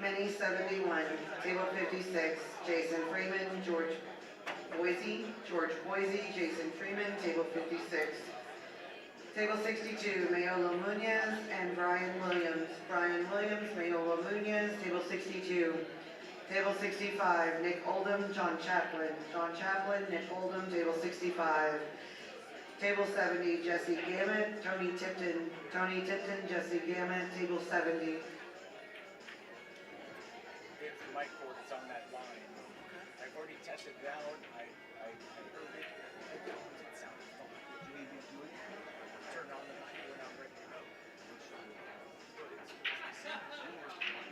Mini 71, table 56, Jason Freeman, George Boise, Jason Freeman, table 56. Table 62, Mayola Munoz and Brian Williams. Mayola Munoz, table 62. Table 65, Nick Oldham, John Chaplin, Nick Oldham, table 65. Table 70, Jesse Gammett, Tony Tipton, Jesse Gammett, table 70. Mike Ford's on that line. I've already tested it out. I heard it. It sounded fun. You need me to do it? Turn on the mic when I'm ready to go. But it's the same as yours.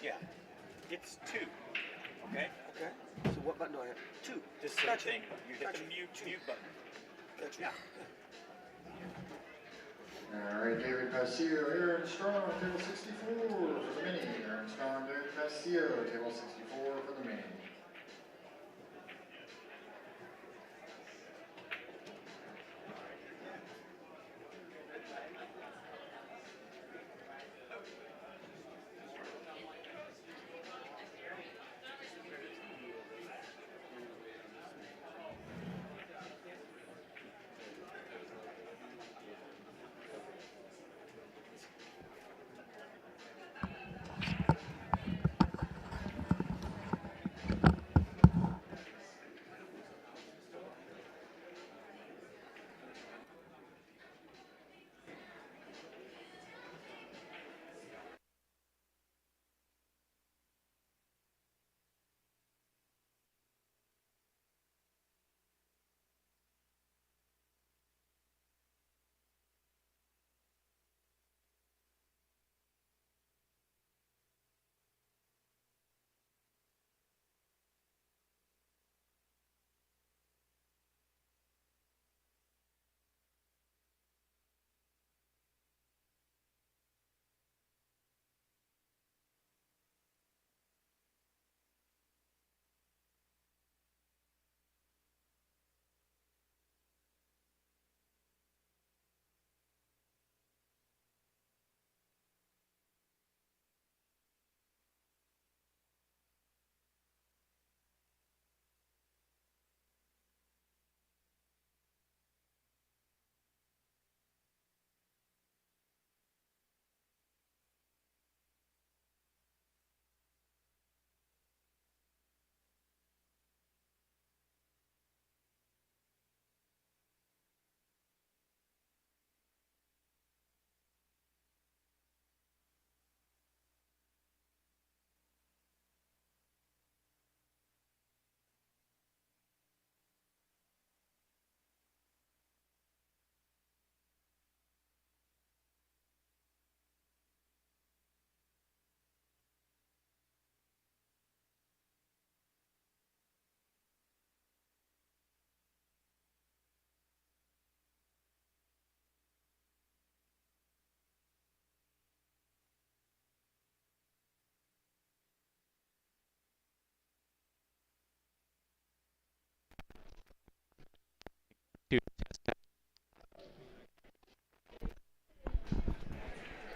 Yeah, it's 2. Okay? Okay. So what button do I hit? 2. This Gotcha. thing. You hit the mute button. Gotcha. Yeah. All right, David Pasio, Aaron Strong, table 64 for the mini. Aaron Strong, David Pasio, table 64 for the mini.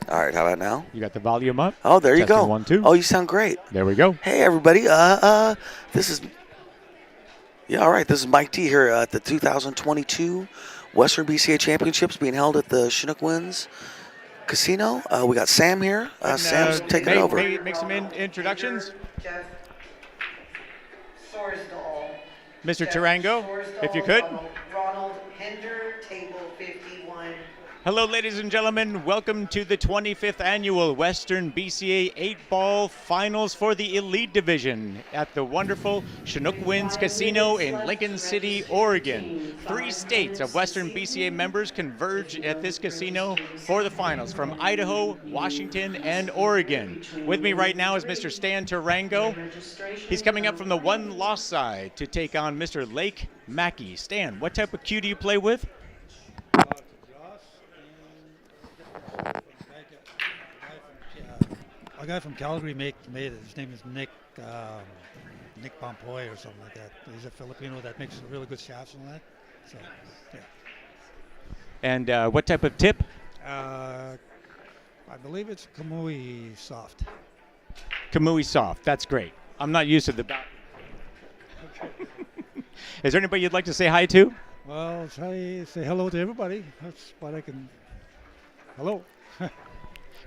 All right, how about now? You got the volume up? Oh, there you Testing go. 1, 2. Oh, you sound great. There we go. Hey, everybody. This is all right. This is Mike D here at the 2022 Western BCA Championships being held at the Chinook Winds Casino. We got Sam here. Sam's taking it over. Make some introductions. Jeff Sorsdahl. Mr. Tourangeau, if you could. Ronald Hender, table 51. Hello, ladies and gentlemen. Welcome to the 25th annual Western BCA 8-ball finals for the Elite Division at the wonderful Chinook Winds Casino in Lincoln City, Oregon. 3 states of Western BCA members converge at this casino for the finals from Idaho, Washington, and Oregon. With me right now is Mr. Stan Tourangeau. He's coming up from the one-loss side to take on Mr. Lake MacKay. Stan, what type of cue do you play with? A guy from Calgary made it. His name is Nick Pompoy or something like that. He's a Filipino that makes really good shafts and that. So, yeah. And what type of tip? I believe it's Kamui soft. Kamui soft. That's great. I'm not used to the. Is there anybody you'd like to say hi to? Well, say hello to everybody. That's what I can. Hello.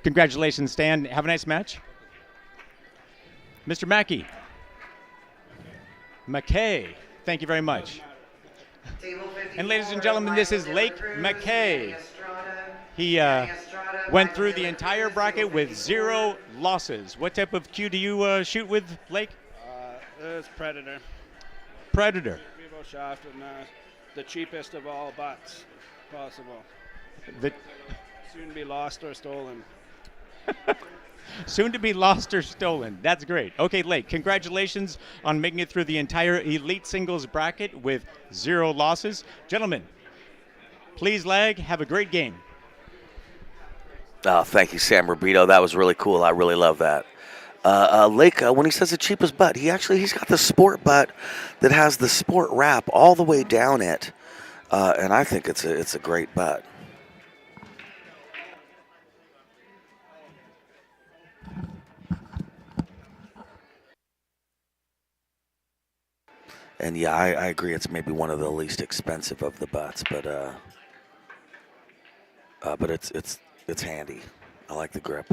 Congratulations, Stan. Have a nice match. Mr. MacKay. MacKay. Thank you very much. And ladies and gentlemen, this is Lake MacKay. He went through the entire bracket with 0 losses. What type of cue do you shoot with, Lake? It's Predator. Predator. Revo shaft and the cheapest of all butts possible. Soon to be lost or stolen. Soon to be lost or stolen. That's great. Okay, Lake, congratulations on making it through the entire Elite Singles bracket with 0 losses. Gentlemen, please lag. Have a great game. Oh, thank you, Sam Rubito. That was really cool. I really love that. Lake, when he says the cheapest butt, he's got the sport butt that has the sport wrap all the way down it, and I think it's a great butt. And yeah, I agree. It's maybe one of the least expensive of the butts, but it's handy. I like the grip.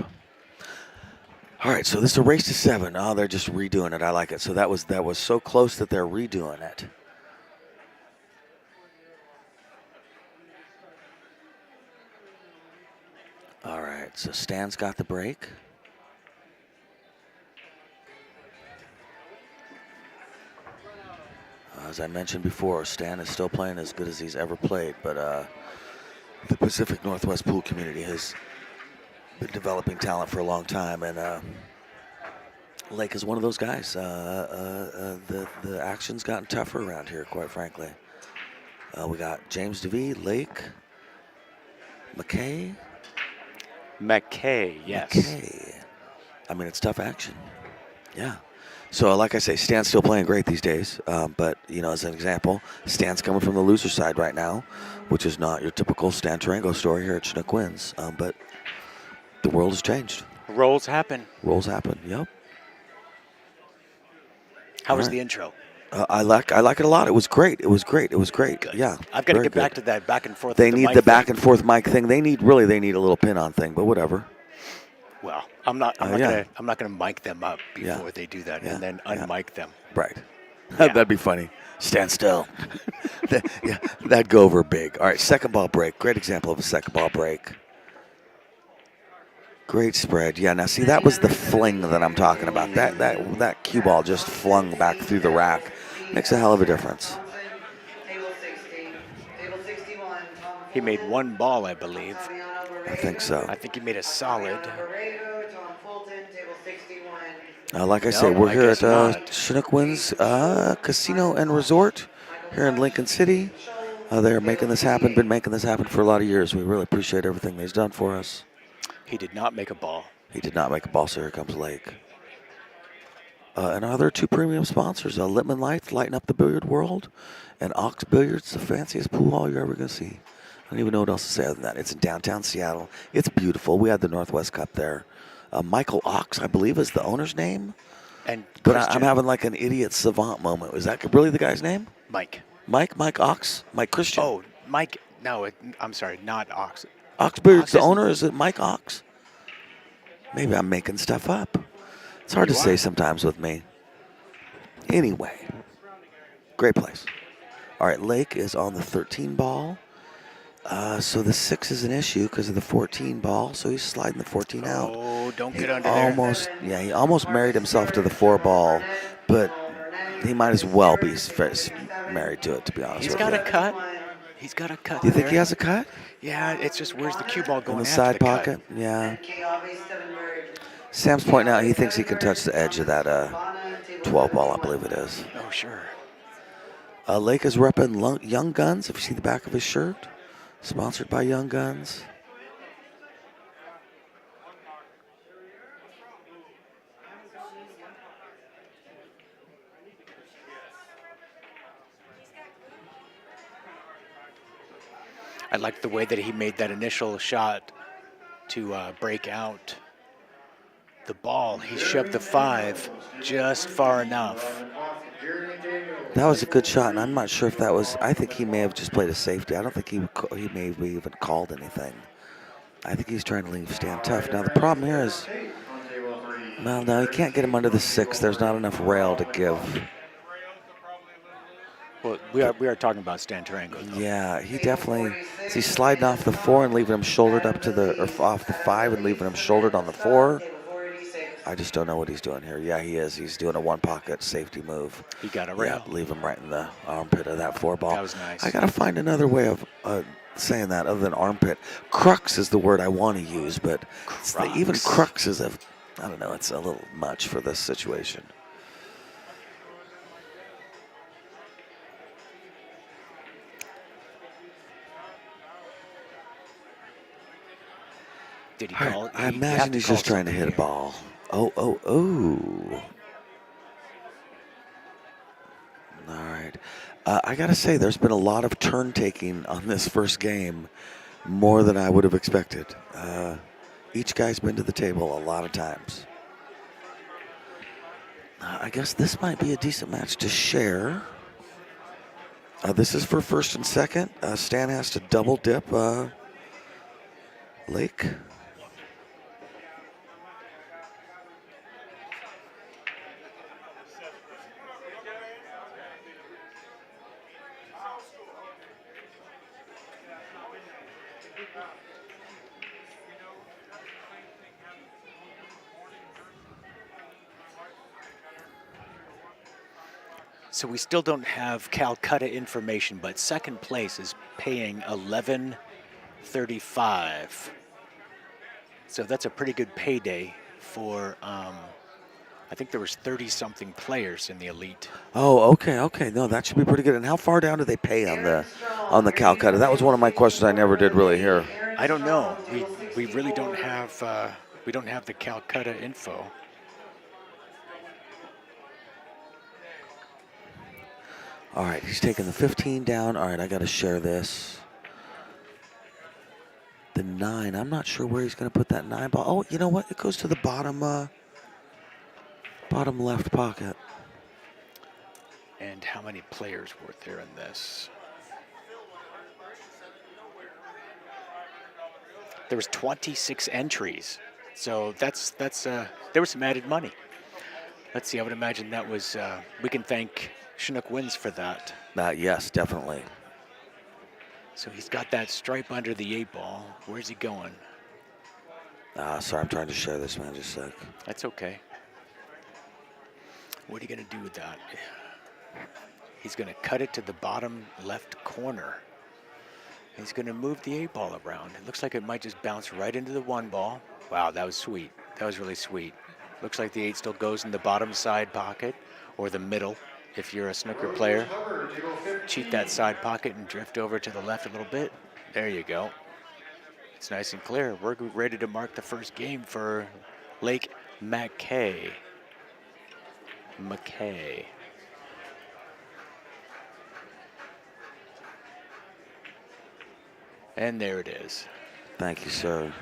All right, so this is a race to 7. Oh, they're just redoing it. I like it. So that was so close that they're redoing it. All right, so Stan's got the break. As I mentioned before, Stan is still playing as good as he's ever played, but the Pacific Northwest pool community has been developing talent for a long time, and Lake is one of those guys. The action's gotten tougher around here, quite frankly. We got James DeVee, Lake, MacKay. MacKay, yes. MacKay. I mean, it's tough action. Yeah. So, like I say, Stan's still playing great these days. But, as an example, Stan's coming from the loser side right now, which is not your typical Stan Tourangeau story here at Chinook Winds. But the world has changed. Rolls happen. Rolls happen, yep. How was right. the intro? I like it a lot. It was great. Good. Yeah. I've got to very get back good. to that back and forth. They with need mic the back thing. and forth mic thing. They need a little pin-on thing, but whatever. Well, I'm not yeah. gonna mic them up before Yeah. they do that, Yeah. and then Yeah. unmic them. Right. Yeah. That'd be funny. Stand still. That'd go over big. All right, second ball break. Great example of a second ball break. Great spread. Yeah, now see, that was the fling that I'm talking about. That cue ball just flung back through the rack. Makes a hell of a difference. Table 60, table 61, Tom He made one ball, I believe. I think so. I think he made a solid. Borrego, Tom Fulton, table 61. Like I No, said, we're I here guess at not. Chinook Winds Casino and Resort here in Lincoln City. They're making this happen, been making this happen for a lot of years. We really appreciate everything they've done for us. He did not make a ball. He did not make a ball, so here comes Lake. And our other 2 premium sponsors, Littman Lights, lighting up the billiard world, and Ox Billiards, the fanciest pool hall you're ever going to see. I don't even know what else to say other than that. It's in downtown Seattle. It's beautiful. We had the Northwest Cup there. Michael Ox, I believe, is the owner's name. And But Christian, I'm having like an idiot savant moment. Is that really the guy's name? Mike. Mike Ox? Mike Christian? Oh, Mike. No, I'm sorry, not Ox. Ox Billiards, Ox the isn't- owner, is it Mike Ox? Maybe I'm making stuff up. It's hard to say sometimes with me. Anyway, great place. All right, Lake is on the 13 ball. So the 6 is an issue because of the 14 ball, so he's sliding the 14 out. Oh, don't He get under there. he almost married himself to the 4 ball, but he might as well be married to it, to be honest He's with got you. a cut. He's got a cut. Do you think there. he has a cut? Yeah, it's just where's the cue ball In going the after side the pocket? cut? Yeah. MacKay, Stevenberg. Sam's pointing out he thinks he can touch the edge of that 12 ball, I believe it is. Oh, sure. Lake is repping Young Guns, if you see the back of his shirt. Sponsored by Young Guns. I like the way that he made that initial shot to break out the ball. He shoved the 5 just far enough. That was a good shot, and I'm not sure if that was. I think he may have just played a safety. I don't think he may have even called anything. I think he's trying to leave Stan tough. Now the problem here is, well, no, he can't get him under the 6. There's not enough rail to give. Well, we are talking about Stan Tourangeau, though. Yeah, he definitely. Is he sliding off the 4 and leaving him shouldered up to the, or off the 5 and leaving him shouldered on the 4? I just don't know what he's doing here. Yeah, he is. He's doing a 1-pocket safety move. He got a rail. Yeah, leave him right in the armpit of that 4 ball. That was nice. I got to find another way of saying that other than armpit. Crux is the word I want to use, but even crux is I don't know, it's a little much for this situation. Did he call it? I imagine he's just trying to hit a ball. Oh. All right. I got to say, there's been a lot of turn taking on this first game, more than I would have expected. Each guy's been to the table a lot of times. I guess this might be a decent match to share. This is for first and second. Stan has to double dip Lake. So we still don't have Calcutta information, but second place is paying $11.35. So that's a pretty good payday for, I think there was 30-something players in the elite. Oh, okay. No, that should be pretty good. And how far down do they pay on the Calcutta? That was one of my questions I never did really hear. I don't know. We really don't have we don't have the Calcutta info. All right, he's taking the 15 down. All right, I got to share this. The 9, I'm not sure where he's going to put that 9 ball. Oh, you know what? It goes to the bottom left pocket. And how many players were there in this? There was 26 entries. So that's there was some added money. Let's see, I would imagine that was, we can thank Chinook Winds for that. Yes, definitely. So he's got that stripe under the 8 ball. Where's he going? Sorry, I'm trying to share this, man. Just a sec. That's okay. What are you going to do with that? He's going to cut it to the bottom left corner. He's going to move the 8 ball around. It looks like it might just bounce right into the 1 ball. Wow, that was sweet. That was really sweet. Looks like the 8 still goes in the bottom side pocket or the middle. If you're a snooker player, cheat that side pocket and drift over to the left a little bit. There you go. It's nice and clear. We're ready to mark the first game for Lake MacKay. MacKay. And there it is. Thank you, sir.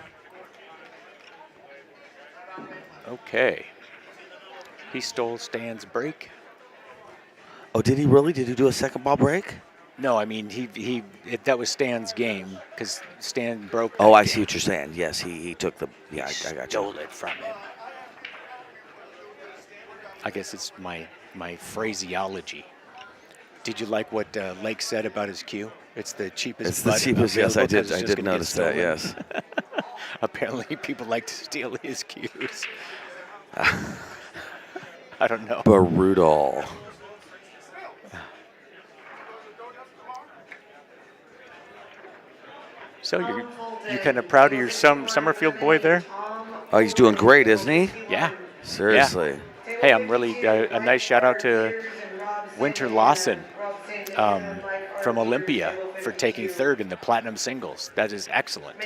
Okay. He stole Stan's break. Oh, did he really? Did he do a second ball break? No, I mean that was Stan's game because Stan broke. Oh, I game. see what you're saying. Yes, he took the. Yeah, I got you. Stole it from him. I guess it's my phraseology. Did you like what Lake said about his cue? It's the cheapest. It's the bud cheapest. Yes, I available 'cause did. it's I just did gonna get notice that. stolen. Yes. Apparently, people like to steal his cues. I don't know. Brutal. So you're kind of proud of your Summerfield boy there? Oh, he's doing great, isn't he? Yeah. Seriously. Hey, I'm really a nice shout out to Winter Lawson from Olympia for taking third in the platinum singles. That is excellent.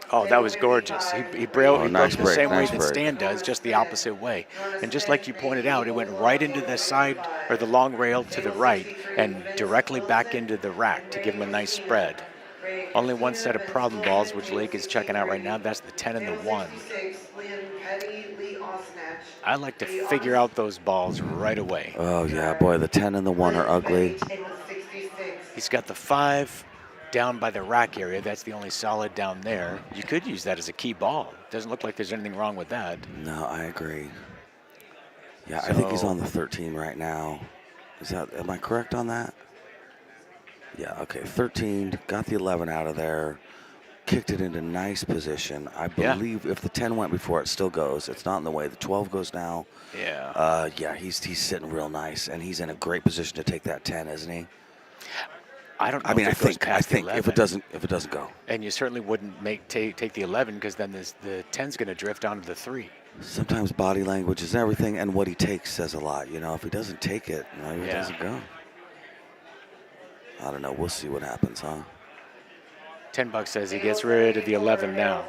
Oh, that was gorgeous. He broke nice the break, same way nice that break. Stan does, just the opposite way. And just like you pointed out, it went right into the side or the long rail to the right and directly back into the rack to give him a nice spread. Only one set of problem balls, which Lake is checking out right now. That's the 10 and the 1. I like to figure out those balls right away. Oh, yeah, boy, the 10 and the 1 are ugly. He's got the 5 down by the rack area. That's the only solid down there. You could use that as a key ball. Doesn't look like there's anything wrong with that. No, I agree. Yeah, I think he's So- on the 13 right now. Am I correct on that? Yeah, okay, 13, got the 11 out of there, kicked it into nice position. I Yeah. believe if the 10 went before, it still goes. It's not in the way. The 12 goes now. Yeah. Yeah, he's sitting real nice, and he's in a great position to take that 10, isn't he? I don't know. I mean, if I it goes think past the if 11. it doesn't go. And you certainly wouldn't take the 11 because then the 10's going to drift onto the 3. Sometimes body language is everything, and what he takes says a lot. You know, if he doesn't take it, maybe it Yeah. doesn't go. I don't know. We'll see what happens, huh? $10 says he gets rid of the 11 now.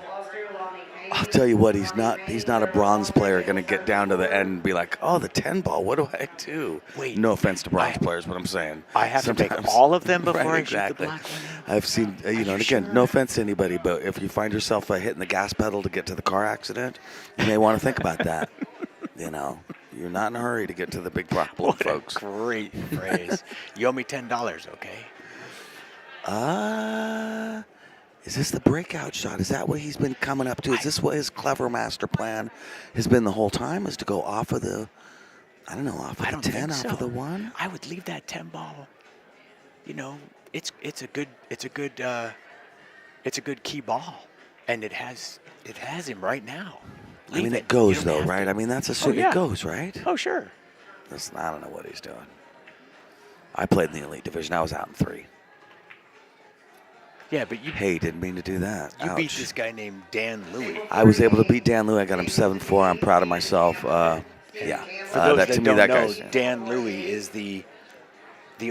I'll tell you what, he's not a bronze player going to get down to the end and be like, oh, the 10 ball, what do I do? Wait, no offense to bronze players, what I'm saying. I have to Sometimes- make all of them before Right, I shoot the exactly. black one? I've seen, and again, no offense to anybody, but if you find yourself hitting the gas pedal to get to the car accident, you may want to think about that. You know, you're not in a hurry to get to the big problem, What folks. a great phrase. You owe me $10, okay? Is this the breakout shot? Is that what he's been coming up to? Is this what his clever master plan has been the whole time? Is to go off of the, I don't know, off of I the don't 10, think off so. of the 1? I would leave that 10 ball. You know, it's a good key ball, and it has him right now. I mean, Leave it You goes don't though, have right? to. I mean, that's a yeah. it goes, right? Oh, sure. I don't know what he's doing. I played in the elite division. I was out in 3. Yeah, but you Hey, didn't mean to do that. beat Ouch. this guy named Dan Louie. I was able to beat Dan Louie. I got him 7-4. I'm proud of myself. Yeah. For those that that to me, don't that know, guy's. Dan Louie is the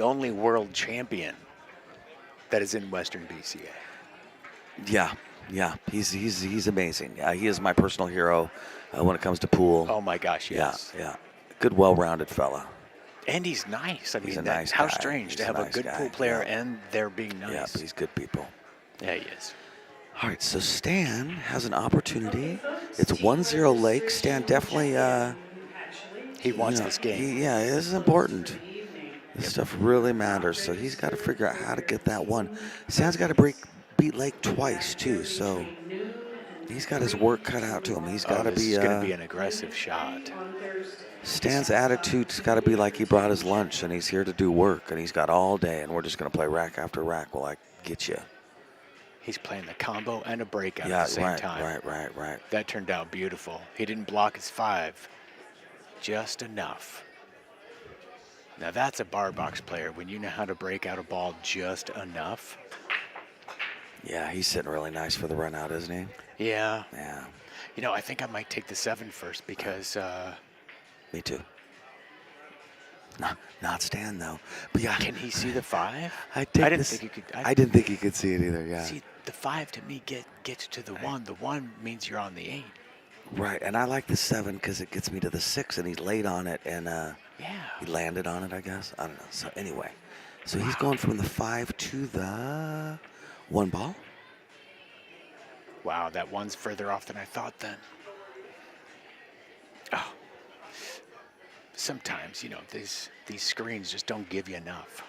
only world champion that is in Western BCA. Yeah. He's amazing. Yeah, he is my personal hero when it comes to pool. Oh my gosh, yes. Yeah. Good, well-rounded fella. And he's nice. I He's mean, a nice how guy. strange He's to a have a nice good guy, pool player yeah. and they're being nice. Yeah, but he's good people. Yeah, he is. All right, so Stan has an opportunity. It's 1-0 Lake. Stan definitely. He wants this game. Yeah, this is important. This stuff really matters. So he's got to figure out how to get that one. Stan's got to beat Lake twice too. So he's got his work cut out to him. He's got to This be. is going to be an aggressive shot. Stan's attitude's got to be like he brought his lunch and he's here to do work and he's got all day and we're just going to play rack after rack while I get you. He's playing the combo and a breakout Yeah, at the same right, time. right. That turned out beautiful. He didn't block his 5. Just enough. Now that's a bar box player when you know how to break out a ball just enough. Yeah, he's sitting really nice for the run out, isn't he? Yeah. Yeah, You know, I think I might take the 7 first because me too. Not Stan though. But yeah, can he see the 5? I didn't think he could. I didn't think he could see it either. Yeah. See, the 5 to me gets to the 1. The 1 means you're on the 8. Right, and I like the 7 because it gets me to the 6, and he's laid on it, and Yeah. he landed on it, I guess. I don't know. So anyway, so he's going from the 5 to the 1 ball. Wow, that 1's further off than I thought then. Oh. Sometimes, you know, these screens just don't give you enough.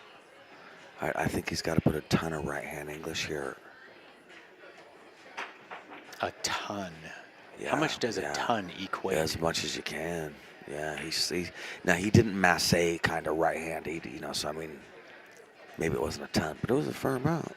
All right, I think he's got to put a ton of right-hand English here. A ton. Yeah, How much does yeah. a ton equate? Yeah, as much as you can. Yeah, now he didn't masse kind of right-hand, so I mean, Maybe it wasn't a ton, but it was a fair amount.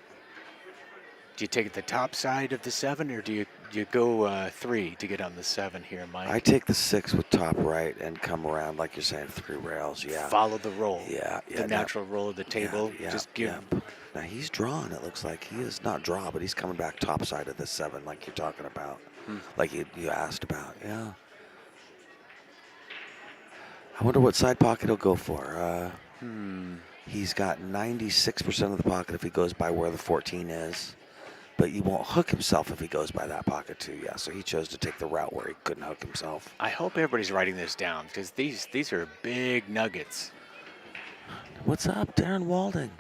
Do you take the top side of the 7, or do you go 3 to get on the 7 here, Mike? I take the 6 with top right and come around, like you're saying, 3 rails. Yeah. Follow the roll. Yeah. The natural roll of the table. Yeah, Just give. yeah. Now he's drawn. It looks like he is not draw, but he's coming back top side of the 7, like you're talking about, like you asked about. Yeah. I wonder what side pocket he'll go for. He's got 96% of the pocket if he goes by where the 14 is, but he won't hook himself if he goes by that pocket too. Yeah, so he chose to take the route where he couldn't hook himself. I hope everybody's writing this down, because these are big nuggets. What's up, Darren Walding?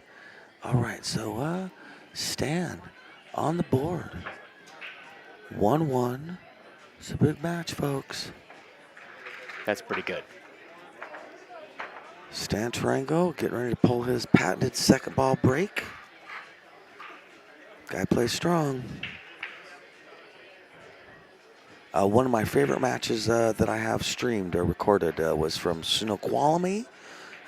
All right, so Stan on the board. 1-1. It's a big match, folks. That's pretty good. Stan Tourangeau getting ready to pull his patented second ball break. Guy plays strong. One of my favorite matches that I have streamed or recorded was from Snoqualmie.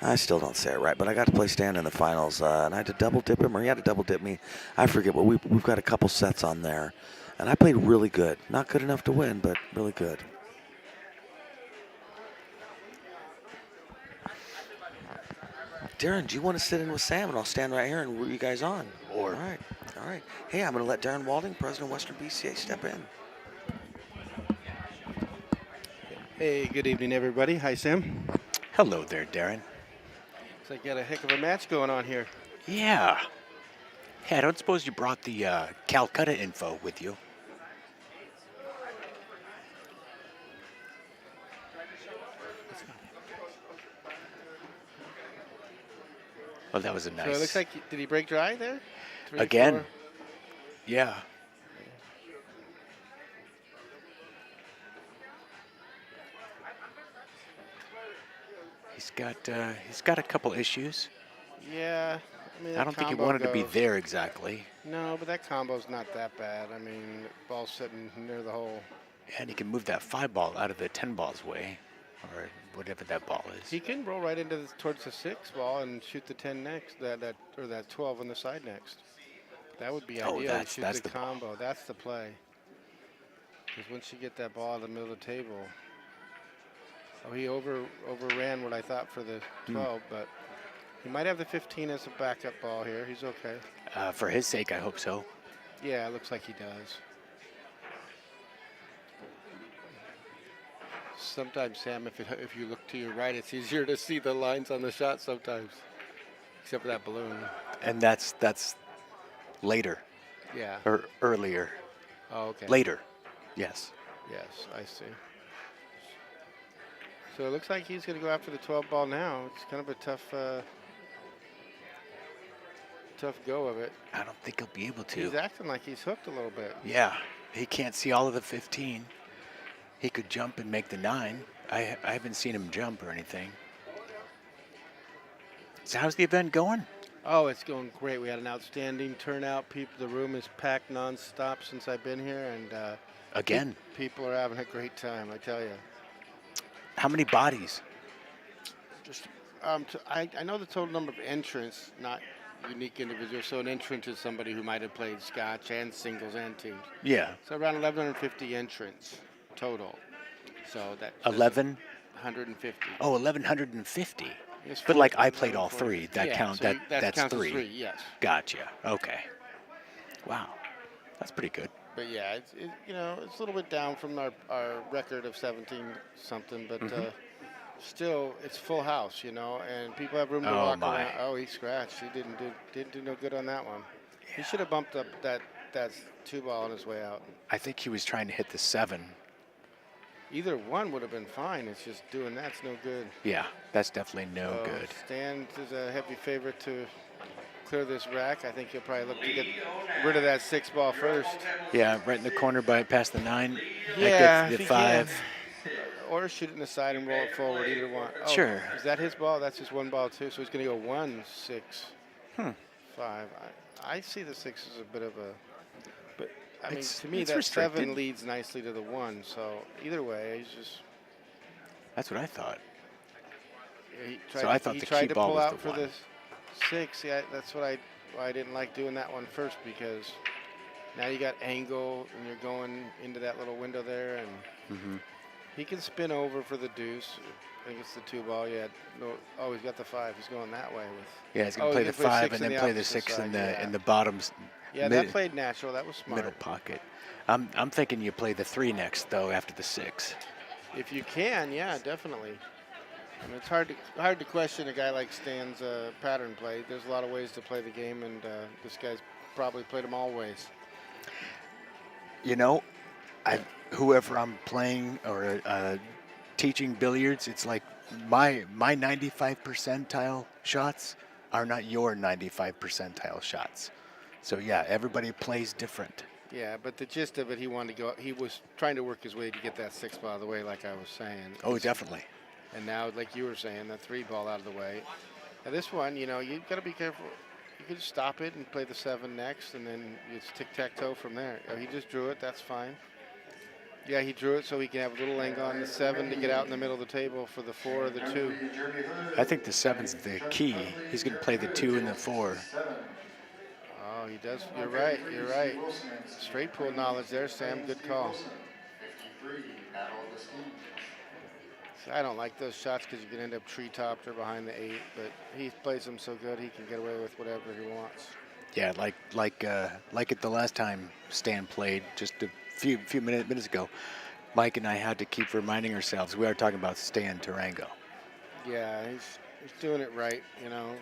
I still don't say it right, but I got to play Stan in the finals, and I had to double dip him, or he had to double dip me. I forget, but we've got a couple sets on there, and I played really good. Not good enough to win, but really good. Darren, do you want to sit in with Sam, and I'll stand right here and root you guys on? All right. Hey, I'm going to let Darren Walding, president of Western BCA, step in. Hey, good evening, everybody. Hi, Sam. Hello there, Darren. Looks like you got a heck of a match going on here. Yeah. Hey, I don't suppose you brought the Calcutta info with you? Well, that was a nice. So it looks like, did he break dry there? 3, Again. 4? Yeah. He's got a couple issues. Yeah. I mean, I don't think he wanted to be there exactly. No, but that combo's not that bad. I mean, the ball's sitting near the hole. And he can move that 5 ball out of the 10 ball's way, or whatever that ball is. He can roll right into towards the 6 ball and shoot the 10 next, or that 12 on the side next. That would be ideal. That's shoot the combo. Ball. That's the play. Because once you get that ball in the middle of the table, he overran what I thought for the 12, but he might have the 15 as a backup ball here. He's okay. For his sake, I hope so. Yeah, it looks like he does. Sometimes, Sam, if you look to your right, it's easier to see the lines on the shot sometimes, except for that balloon. And that's later. Yeah. Or earlier. Oh, okay. Later. Yes. Yes, I see. So it looks like he's going to go after the 12 ball now. It's kind of a tough go of it. I don't think he'll be able to. He's acting like he's hooked a little bit. Yeah. He can't see all of the 15. He could jump and make the 9. I haven't seen him jump or anything. So how's the event going? Oh, it's going great. We had an outstanding turnout. The room is packed nonstop since I've been here, and again, people are having a great time. I tell you. How many bodies? Just I know the total number of entrants, not unique individuals. So an entrant is somebody who might have played scotch and singles and teams. Yeah. So around 1,150 entrants total. So that 1,150. Oh, 1,150. But like I played all 3. That count. So that's counts 3. As 3. Yes. Gotcha. Okay. Wow. That's pretty good. But yeah, it's a little bit down from our record of 17 something, but still it's full house, and people have room to walk around. Oh, he scratched. He didn't do no good on that one. Yeah. He should have bumped up that 2 ball on his way out. I think he was trying to hit the 7. Either one would have been fine. It's just doing that's no good. Yeah, that's definitely no good. Stan is a heavy favorite to clear this rack. I think he'll probably look to get rid of that 6 ball first. Yeah, right in the corner past the 9. Yeah, the 5. Or shoot it in the side and roll it forward, either one. Oh, sure. Is that his ball? That's his 1 ball too. So he's going to go 1, 6, 5. I see the 6 as a bit of a, but I mean, to me that restricted. 7 leads nicely to the 1. So either way, he's just. That's what I thought. He tried to pull out for the 6. Yeah, that's why I didn't like doing that one first, because now you got angle and you're going into that little window there, and he can spin over for the deuce. I think it's the 2 ball. Yeah. No. Oh, he's got the 5. He's going that way with. Yeah, he's going to play the 5 and then play the 6 in the bottom. Yeah, that played natural. That was smart. Middle pocket. I'm thinking you play the 3 next though after the 6. If you can, yeah, definitely. I mean, it's hard to question a guy like Stan's pattern play. There's a lot of ways to play the game, and this guy's probably played them all ways. You know, whoever I'm playing or teaching billiards, it's like my 95 percentile shots are not your 95 percentile shots. So yeah, everybody plays different. Yeah, but the gist of it, he was trying to work his way to get that 6 ball out of the way, like I was saying. Oh, definitely. And now, like you were saying, the 3 ball out of the way. Now this one, you know, you've got to be careful. You can stop it and play the 7 next, and then it's tic-tac-toe from there. Oh, he just drew it. That's fine. Yeah, he drew it so he can have a little angle on the 7 to get out in the middle of the table for the 4 or the 2. I think the 7's the key. He's going to play the 2 and the 4. Oh, he does. You're right. You're right. Straight pool knowledge there, Sam. Good call. I don't like those shots because you can end up tree-topped or behind the 8, but he plays them so good he can get away with whatever he wants. Yeah, like it the last time Stan played just a few minutes ago. Mike and I had to keep reminding ourselves we are talking about Stan Tourangeau. Yeah, he's doing it right, you know.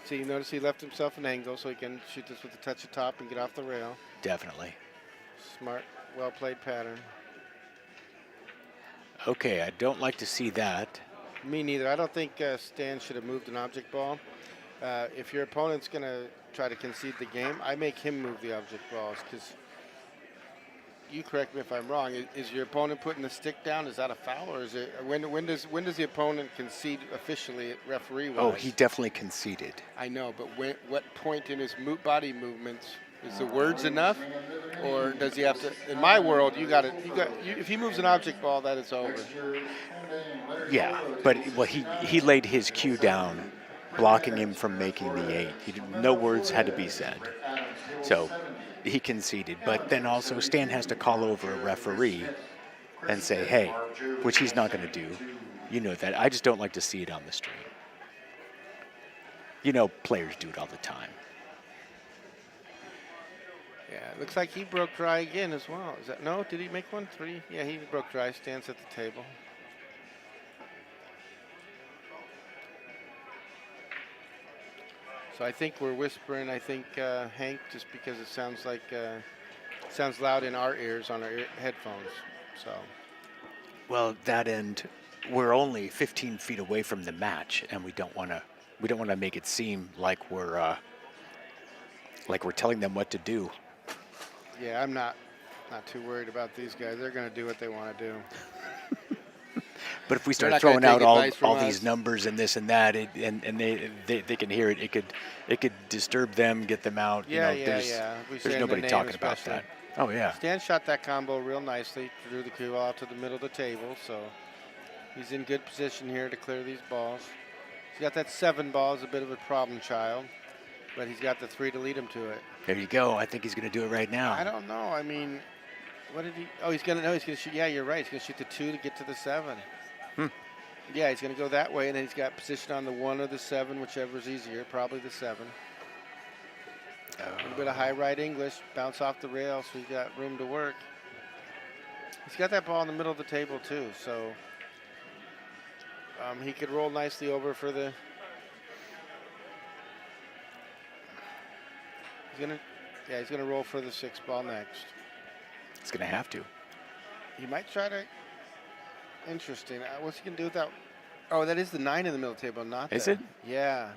See, you notice he left himself an angle so he can shoot this with a touch of top and get off the rail. Definitely. Smart, well-played pattern. Okay, I don't like to see that. Me neither. I don't think Stan should have moved an object ball. If your opponent's going to try to concede the game, I make him move the object balls, because you correct me if I'm wrong. Is your opponent putting the stick down? Is that a foul, or is it when does the opponent concede officially, referee-wise? Oh, he definitely conceded. I know, but what point in his body movements is the words enough, or does he have to? In my world, if he moves an object ball, that is over. Yeah, but he laid his cue down, blocking him from making the 8. No words had to be said. So he conceded, but then also Stan has to call over a referee and say, hey, which he's not going to do. You know that. I just don't like to see it on the stream. You know, players do it all the time. Yeah, it looks like he broke dry again as well. Is that no? Did he make 1-3? Yeah, he broke dry. Stands at the table. So I think we're whispering. I think Hank, just because it sounds like sounds loud in our ears on our headphones. So. Well, that end, we're only 15 feet away from the match, and we don't want to make it seem like we're telling them what to do. Yeah, I'm not too worried about these guys. They're going to do what they want to do. But if we start throwing out all these numbers and this and that, and they can hear it, it could disturb them, get them out. Yeah, you know, there's nobody talking about that. Oh yeah. Stan shot that combo real nicely, drew the cue out to the middle of the table, so he's in good position here to clear these balls. He's got that 7 ball, is a bit of a problem child, but he's got the 3 to lead him to it. There you go. I think he's going to do it right now. I don't know. I mean, what did he? Oh, he's going to shoot. Yeah, you're right. He's going to shoot the 2 to get to the 7. Yeah, he's going to go that way, and then he's got position on the 1 or the 7, whichever is easier. Probably the 7. A little bit of high right English, bounce off the rail, so he's got room to work. He's got that ball in the middle of the table too, so he could roll nicely over for the. He's gonna roll for the 6 ball next. He's gonna have to. He might try to. Interesting. What's he gonna do with that? Oh, that is the 9 in the middle of the table, not that. Is it? Yeah.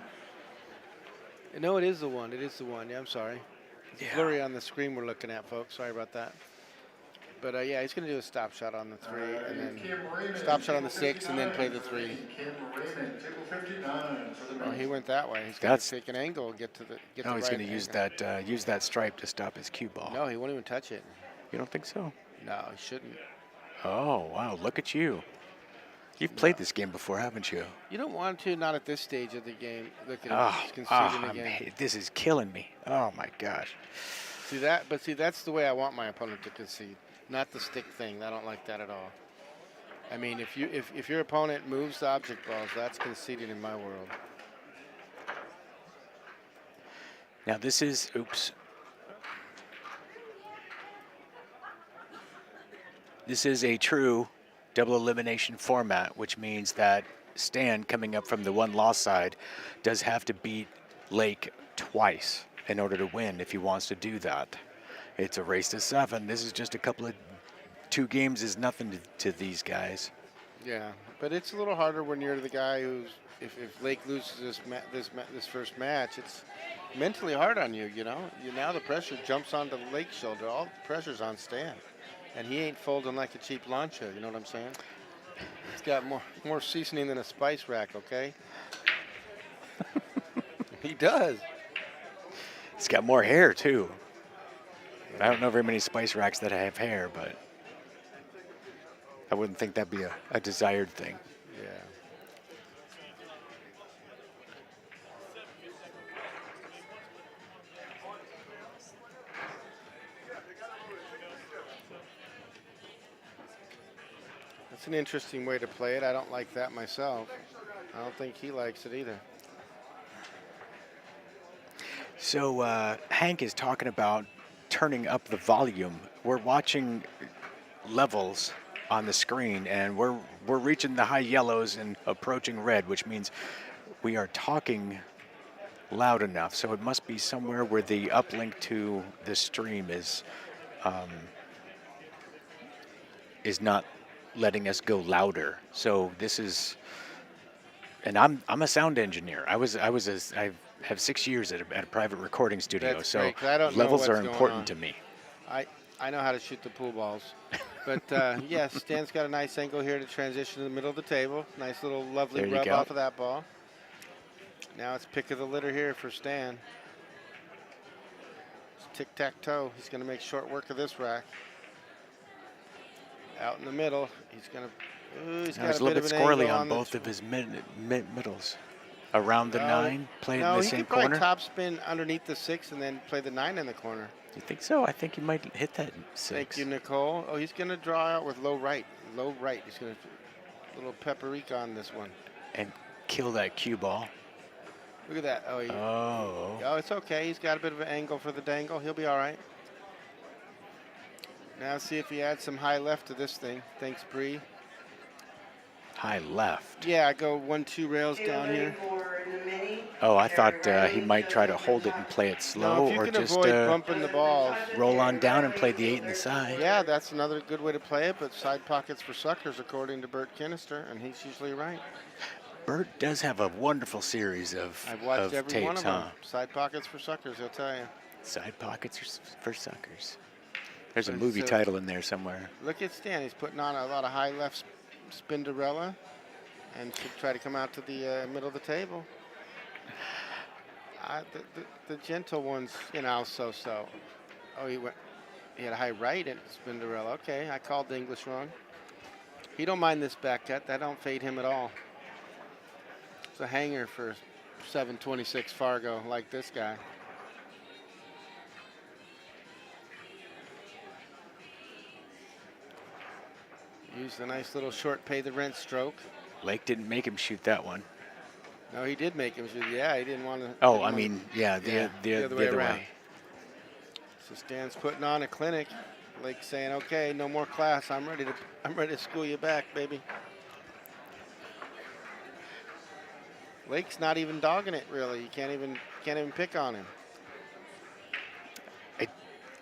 No, it is the 1. It is the 1. Yeah, I'm sorry. It's blurry on the screen we're looking at, folks. Sorry about that. But yeah, he's gonna do a stop shot on the 3, and then stop shot on the 6, and then play the 3. Oh, he went that way. He's got to take an angle, get to the. No, he's going to use that stripe to stop his cue ball. No, he won't even touch it. You don't think so? No, he shouldn't. Oh wow! Look at you. You've played this game before, haven't you? You don't want to, not at this stage of the game. Look at him, Oh, he's conceding again. this is killing me. Oh my gosh. See that? But see, that's the way I want my opponent to concede, not the stick thing. I don't like that at all. I mean, if your opponent moves the object balls, that's conceding in my world. Now this is, oops. This is a true double elimination format, which means that Stan, coming up from the one loss side, does have to beat Lake twice in order to win if he wants to do that. It's a race to 7. This is just a couple of 2 games is nothing to these guys. Yeah, but it's a little harder when you're the guy who's, if Lake loses this first match, it's mentally hard on you, you know? Now the pressure jumps onto Lake's shoulder. All the pressure's on Stan. And he ain't folding like a cheap lancha, you know what I'm saying? It's got more seasoning than a spice rack, okay? He does. It's got more hair, too. I don't know very many spice racks that have hair, but I wouldn't think that'd be a desired thing. Yeah. That's an interesting way to play it. I don't like that myself. I don't think he likes it either. So Hank is talking about turning up the volume. We're watching levels on the screen, and we're reaching the high yellows and approaching red, which means we are talking loud enough. So it must be somewhere where the uplink to the stream is not letting us go louder. So this is, and I'm a sound engineer. I have 6 years at a private recording studio. That's so great, 'cause I don't know levels what's are going important on. to me. I know how to shoot the pool balls. But yeah, Stan's got a nice angle here to transition to the middle of the table. Nice little lovely There you rub go. off of that ball. Now it's pick of the litter here for Stan. It's tic-tac-toe. He's going to make short work of this rack. Out in the middle, he's going to. He's Now, got it's a a little bit bit of an squirrely angle on the both of his middles. Around the 9, play it in No, the he same could probably corner. top spin underneath the 6 and then play the 9 in the corner. You think so? I think you might hit that 6. Thank you, Nicole. Oh, he's going to draw out with low right. Low right. He's going to little paprika on this one. And kill that cue ball. Look at that. Oh, Oh. it's okay. He's got a bit of an angle for the dangle. He'll be all right. Now see if he adds some high left to this thing. Thanks, Bree. High left. Yeah, I go 1-2 rails down here. Oh, I thought he might try to hold it and play it slow, No, if you or can just avoid bumping the balls. roll on down and play the 8 in the side. Yeah, that's another good way to play it, but side pockets for suckers, according to Bert Kinnister, and he's usually right. Bert does have a wonderful series of I've watched of every tapes, one of huh? them. Side pockets for suckers, he'll tell you. Side pockets for suckers. There's a But movie so- title in there somewhere. Look at Stan. He's putting on a lot of high left Spinderella and should try to come out to the middle of the table. The gentle ones, you know, so. Oh, he had a high right at Spinderella. Okay, I called the English wrong. He don't mind this back cut. That don't fade him at all. It's a hanger for 726 Fargo like this guy. Used a nice little short pay the rent stroke. Lake didn't make him shoot that one. No, he did make him shoot. Yeah, he didn't want to. Oh, I mean, yeah, the other way. So Stan's putting on a clinic. Lake saying, "Okay, no more class. I'm ready to school you back, baby." Lake's not even dogging it really. You can't even pick on him. It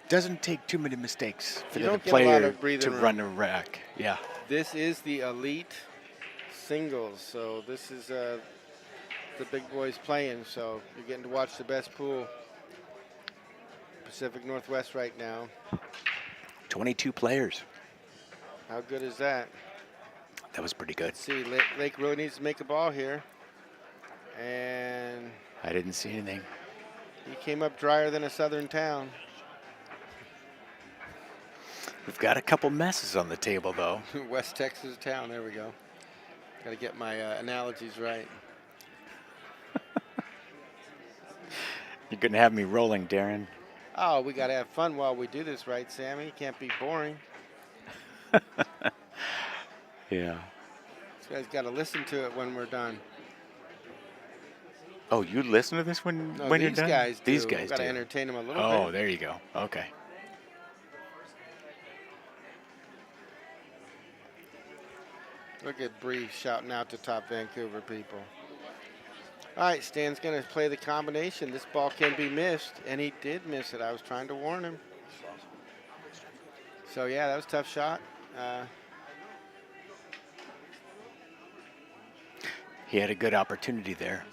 doesn't take too many mistakes for You the don't get a lot player of breathing to room. run a rack. Yeah. This is the elite singles, so this is the big boys playing. So you're getting to watch the best pool. Pacific Northwest right now. 22 players. How good is that? That was pretty good. Let's see, Lake really needs to make a ball here. And I didn't see anything. he came up drier than a southern town. We've got a couple messes on the table, though. West Texas town, there we go. Got to get my analogies right. You're going to have me rolling, Darren. Oh, we got to have fun while we do this, right, Sammy? Can't be boring. Yeah. This guy's got to listen to it when we're done. Oh, you listen to this when No, you're these done? guys do. These guys Got to do. entertain them a little Oh, bit. there you go. Okay. Look at Bree shouting out to top Vancouver people. All right, Stan's going to play the combination. This ball can be missed, and he did miss it. I was trying to warn him. So, yeah, that was a tough shot. He had a good opportunity there.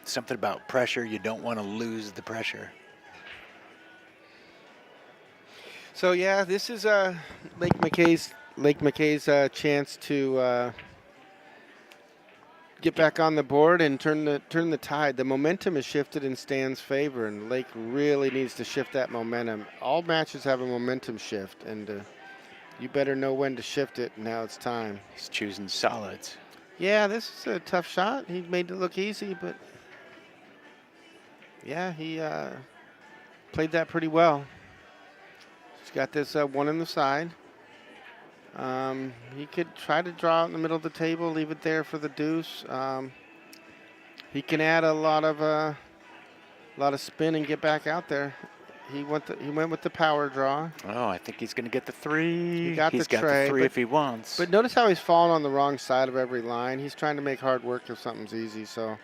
Something about pressure. You don't want to lose the pressure. So, yeah, this is Lake MacKay's chance to get back on the board and turn the tide. The momentum has shifted in Stan's favor, and Lake really needs to shift that momentum. All matches have a momentum shift, and you better know when to shift it. Now it's time. He's choosing solids. Yeah, this is a tough shot. He made it look easy, but yeah, he played that pretty well. He's got this one in the side. He could try to draw it in the middle of the table, leave it there for the deuce. He can add a lot of spin and get back out there. He went with the power draw. Oh, I think he's going to get the 3. He got He's the got tray, the 3 but- if he wants. But notice how he's falling on the wrong side of every line. He's trying to make hard work if something's easy. So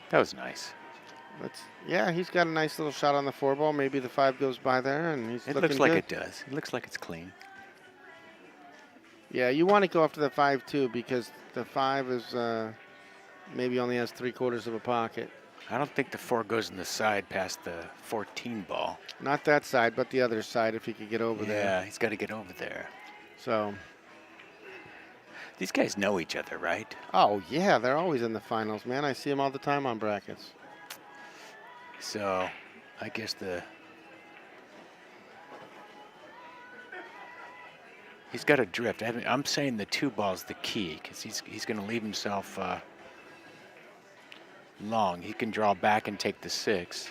That was nice. yeah, he's got a nice little shot on the 4 ball. Maybe the 5 goes by there, and he's It looking looks like good. it does. It looks like it's clean. Yeah, you want to go after the 5 too, because the 5 is maybe only has 3/4 of a pocket. I don't think the 4 goes in the side past the 14 ball. Not that side, but the other side if he could get over there. Yeah, he's got to get over there. So, These guys know each other, right? oh yeah, they're always in the finals, man. I see them all the time on brackets. So, I guess he's got a drift. I'm saying the 2 ball's the key because he's going to leave himself long. He can draw back and take the 6.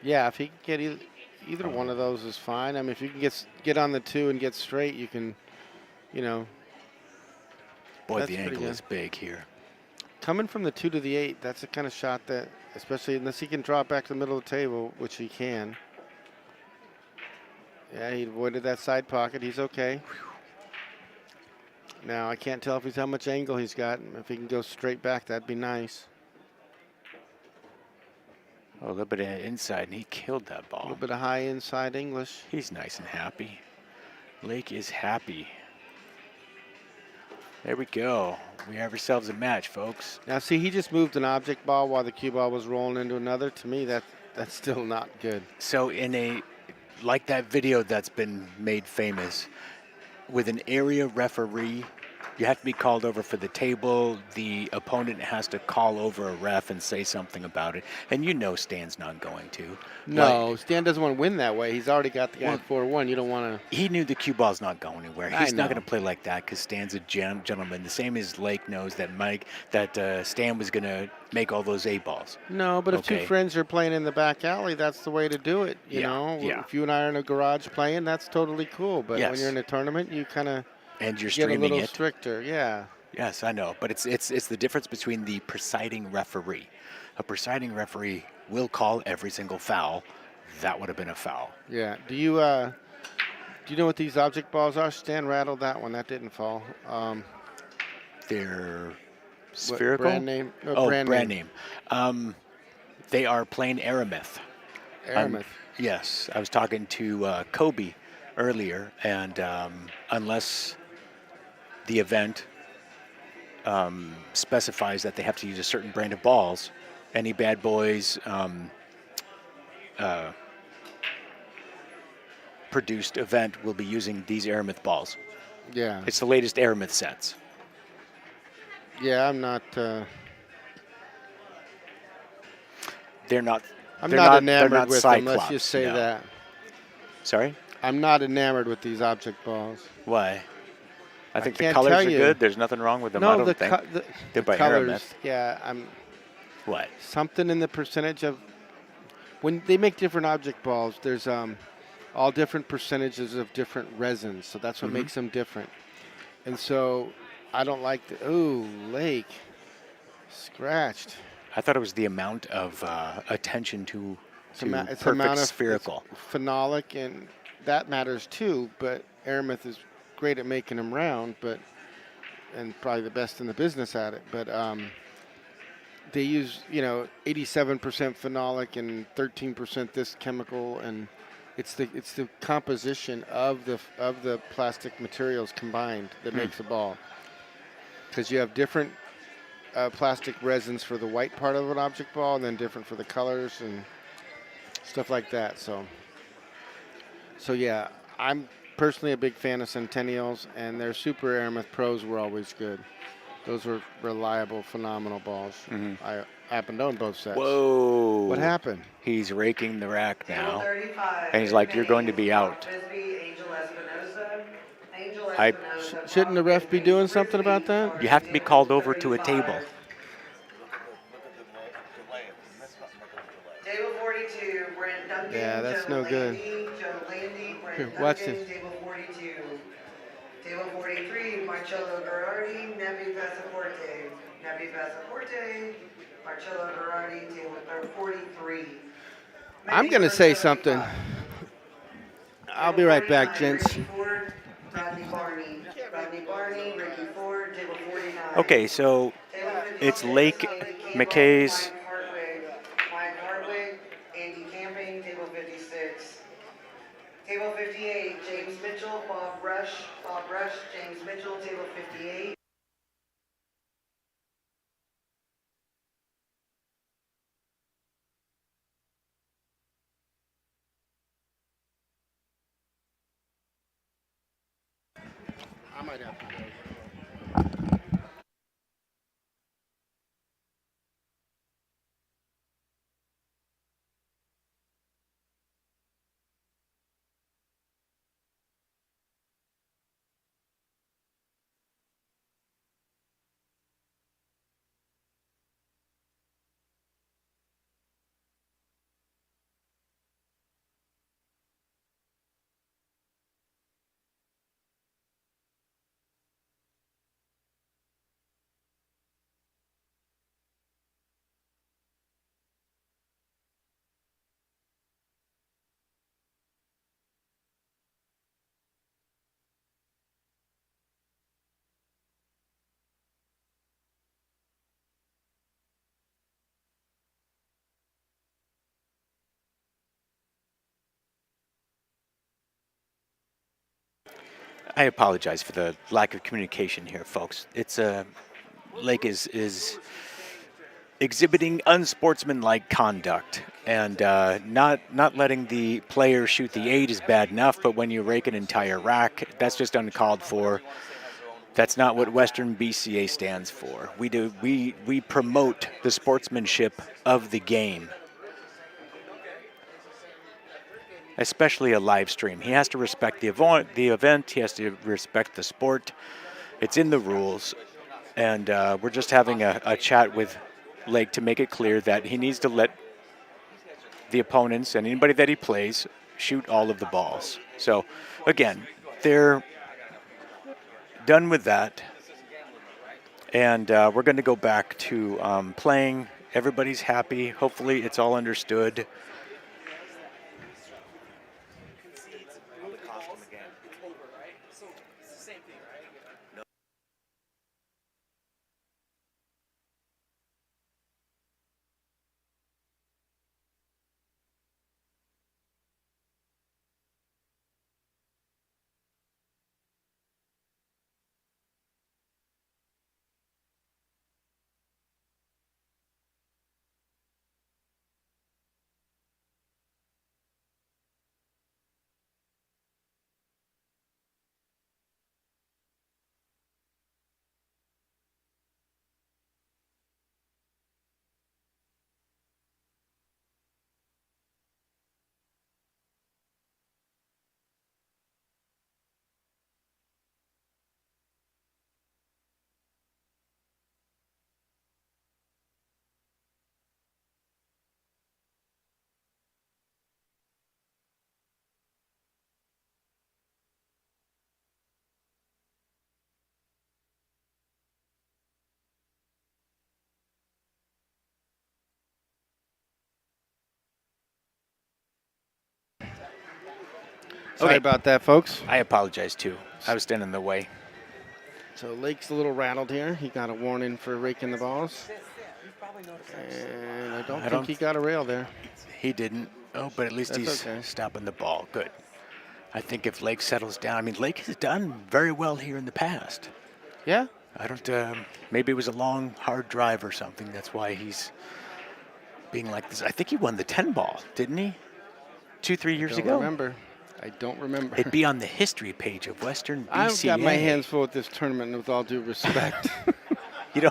Yeah, if he can get either one of those is fine. I mean, if you can get on the 2 and get straight, you can, you know. Boy, That's the pretty angle good. is big here. Coming from the 2 to the 8, that's the kind of shot that, especially unless he can draw it back to the middle of the table, which he can. Yeah, he avoided that side pocket. He's okay. Now, I can't tell if he's how much angle he's got. If he can go straight back, that'd be nice. Oh, a little bit of inside, and he killed that A ball. little bit of high inside English. He's nice and happy. Lake is happy. There we go. We have ourselves a match, folks. Now, see, he just moved an object ball while the cue ball was rolling into another. To me, that's still not good. So like that video that's been made famous, with an area referee, you have to be called over for the table. The opponent has to call over a ref and say something about it. And you know Stan's not going to. No, Stan doesn't want to win that way. He's already got the guy at 4-1. You don't want to. He knew the cue ball's not going anywhere. I He's not know. going to play like that because Stan's a gentleman. The same as Lake knows that Stan was going to make all those 8 balls. No, but if Okay. 2 friends are playing in the back alley, that's the way to do it. You Yeah, know, yeah. if you and I are in a garage playing, that's totally cool. But when Yes. you're in a tournament, you kind of And you're get a streaming little it. stricter. Yeah. Yes, I know, but it's the difference between the presiding referee. A presiding referee will call every single foul. That would have been a foul. Yeah. Do you know what these object balls are? Stan rattled that one. That didn't fall. They're What spherical. brand name? No, Oh, brand name. They are plain Aramith. Aramith. Yes, I was talking to Kobe earlier, and unless the event specifies that they have to use a certain brand of balls, any bad boys produced event will be using these Aramith balls. Yeah. It's the latest Aramith sets. Yeah, I'm not. They're not. I'm they're not they're enamored not with them. Let's Cyclops, just say no. that. Sorry? I'm not enamored with these object balls. Why? I think the can't colors tell are you. good. There's nothing wrong with them. No, I don't the think. the They're by colors. Aramith. Yeah, What? something in the percentage of when they make different object balls. There's all different percentages of different resins, so that's what makes them different. And so I don't like the Lake scratched. I thought it was the amount of attention to It's perfect amount of spherical. it's phenolic, and that matters too. But Aramith is great at making them round, and probably the best in the business at it. But they use 87% phenolic and 13% this chemical, and it's the composition of the plastic materials combined that makes a ball. Because you have different plastic resins for the white part of an object ball, and then different for the colors and stuff like that. So yeah, I'm personally a big fan of Centennials, and their Super Aramith Pros were always good. Those were reliable, phenomenal balls. I happen to own both sets. Whoa. What happened? He's raking the rack Table now. 35. And he's like, you're going to be out. Shouldn't the ref be doing something about that? You have to be called over to a table. Table 42, Brent Duncan. Yeah, that's Joe no good. Landy, Joe Landy, Brent Here, Duncan, watch this. Table 42. Table 43, Marcello Berardi, Nebi Passaforte. Nebi Passaforte, Marcello Berardi, table 43. I'm going to say something. I'll be right back, gents. Ricky Ford, Rodney Barney. Rodney Barney, Ricky Ford, table 49. Okay, so Table 56, it's Lake, Campbell, MacKay's. Mike Hartwig, Andy Camping, table 56. Table 58, James Mitchell, Bob Rush, James Mitchell, table 58. I might have to go. I apologize for the lack of communication here, folks. It's Lake is exhibiting unsportsmanlike conduct, and not letting the player shoot the 8 is bad enough, but when you rake an entire rack, that's just uncalled for. That's not what Western BCA stands for. We promote the sportsmanship of the game, especially a live stream. He has to respect the event. He has to respect the sport. It's in the rules, and we're just having a chat with Lake to make it clear that he needs to let the opponents and anybody that he plays shoot all of the balls. So, again, they're done with that, and we're going to go back to playing. Everybody's happy. Hopefully, it's all understood. Sorry about that, folks. I apologize too. I was standing in the way. So Lake's a little rattled here. He got a warning for raking the balls. And I don't think he got a rail there. He didn't. Oh, but at least he's stopping the ball. Good. I think if Lake settles down, I mean, Lake has done very well here in the past. Yeah? I don't, maybe it was a long, hard drive or something. That's why he's being like this. I think he won the 10 ball, didn't he? 2-3 years ago? I don't remember. It'd be on the history page of Western BCA. I've got my hands full with this tournament, with all due respect. You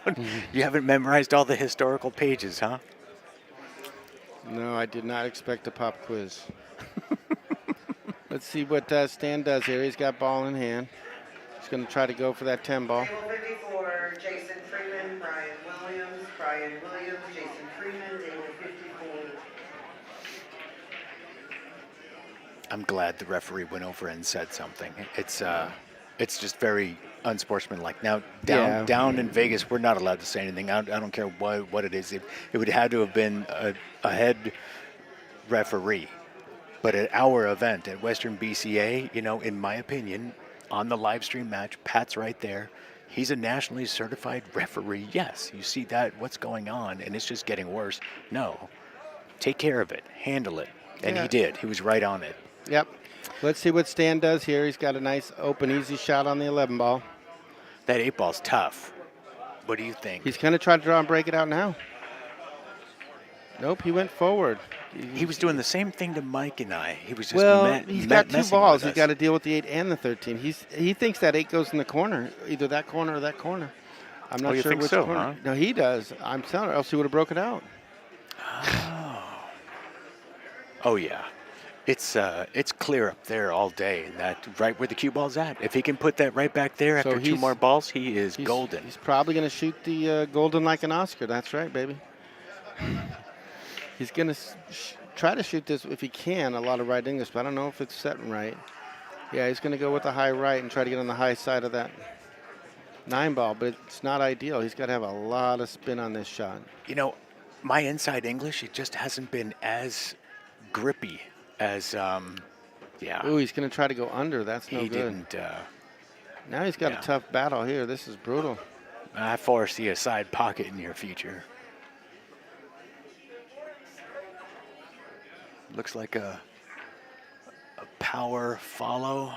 haven't memorized all the historical pages, huh? No, I did not expect a pop quiz. Let's see what Stan does here. He's got ball in hand. He's going to try to go for that 10 ball. Table 54, Jason Freeman, Brian Williams, Jason Freeman, table 54. I'm glad the referee went over and said something. It's just very unsportsmanlike. Now, down in Vegas, we're not allowed to say anything. I don't care what it is. It would have to have been a head referee. But at our event at Western BCA, in my opinion, on the live stream match, Pat's right there. He's a nationally certified referee. Yes, you see that, what's going on, and it's just getting worse. No, take care of it, handle it. And he did. He was right on it. Yep. Let's see what Stan does here. He's got a nice, open, easy shot on the 11 ball. That 8 ball's tough. What do you think? He's going to try to draw and break it out now. Nope, he went forward. He was doing the same thing to Mike and I. He was just he's got 2 balls. He's got to deal with the 8 and the 13. He thinks that 8 goes in the corner, either that corner or that corner. I'm not sure which corner. Huh? No, he does. I'm telling her, else he would have broke it out. Oh yeah. It's clear up there all day, and that right where the cue ball's at. If he can put that right back there after 2 more balls, he is golden. He's probably going to shoot the golden like an Oscar. That's right, baby. He's going to try to shoot this, if he can, a lot of right English, but I don't know if it's setting right. Yeah, he's going to go with the high right and try to get on the high side of that 9 ball, but it's not ideal. He's got to have a lot of spin on this shot. My inside English, it just hasn't been as grippy as, Ooh, he's going to try to go under. That's no good. He didn't. Now he's got a tough battle here. This is brutal. I foresee a side pocket in your future. Looks like a power follow.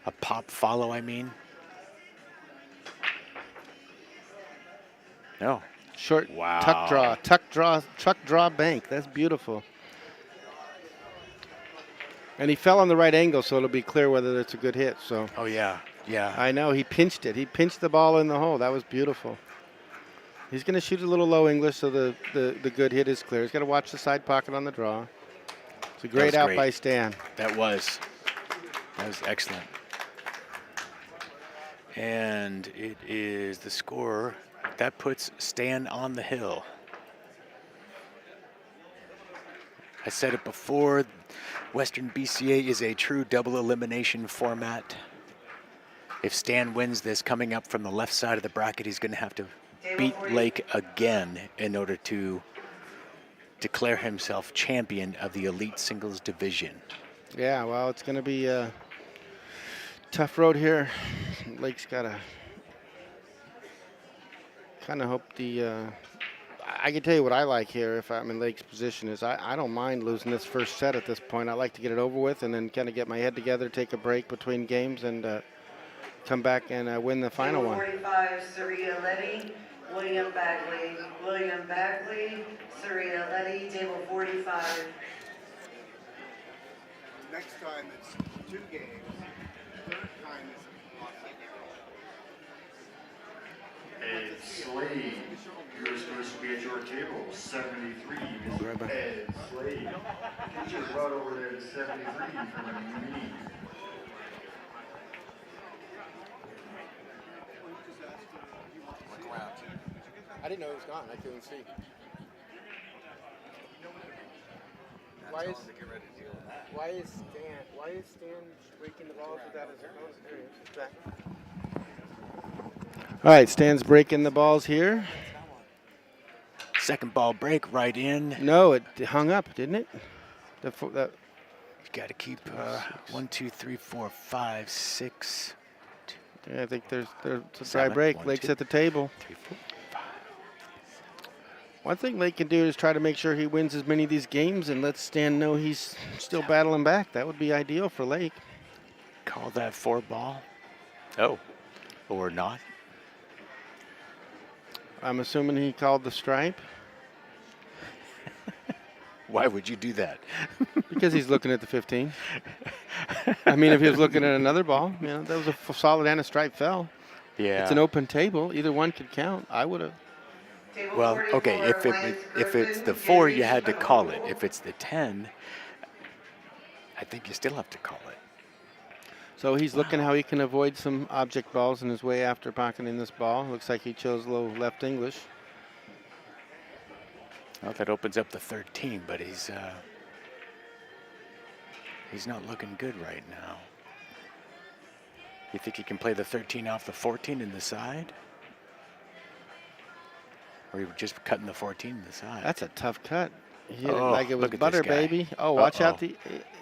A pop follow, I mean. No. Short tuck draw bank. That's beautiful. And he fell on the right angle, so it'll be clear whether it's a good hit. So. Oh yeah. I know, he pinched it. He pinched the ball in the hole. That was beautiful. He's going to shoot a little low English, so the good hit is clear. He's got to watch the side pocket on the draw. It's a great out by Stan. That was excellent. And it is the score that puts Stan on the hill. I said it before, Western BCA is a true double elimination format. If Stan wins this, coming up from the left side of the bracket, he's going to have to beat Lake again in order to declare himself champion of the elite singles division. Yeah, well, it's going to be a tough road here. Lake's got to kind of hope I can tell you what I like here if I'm in Lake's position is I don't mind losing this first set at this point. I like to get it over with and then kind of get my head together, take a break between games, and come back and win the final one. 45, Saria Letty, William Bagley, Saria Letty, table 45. Next time it's 2 games. Third time is Ed Slade, you're supposed to be at your table. 73, Ed Slade. Get your butt over there to 73 from me. I didn't know he was gone. I couldn't see. Why is Stan breaking the balls without his opponent? There he is. Back. All right, Stan's breaking the balls here. Second ball break right in. No, it hung up, didn't it? You got to keep 1, 2, 3, 4, 5, 6. Yeah, I think there's a dry 7. break. 1, Lake's 2, at the table. 3, 4, 5. One thing Lake can do is try to make sure he wins as many of these games and let Stan know he's still battling back. That would be ideal for Lake. Call that 4 ball. Oh, or not. I'm assuming he called the stripe Why would you do that? because he's looking at the 15. I mean, if he was looking at another ball, you know, that was a solid and a stripe fell. Yeah. It's an open table. Either one could count. I would have. Well, okay, if it's the 4, you had to call it. If it's the 10, I think you still have to call it. So he's looking how he can avoid some object balls in his way after pocketing this ball. Looks like he chose low left English. Well, that opens up the 13, but he's not looking good right now. You think he can play the 13 off the 14 in the side? Or you were just cutting the 14 in the side? That's a tough cut. He hit it Oh, like it was look at butter, this guy. baby. Oh, watch out the.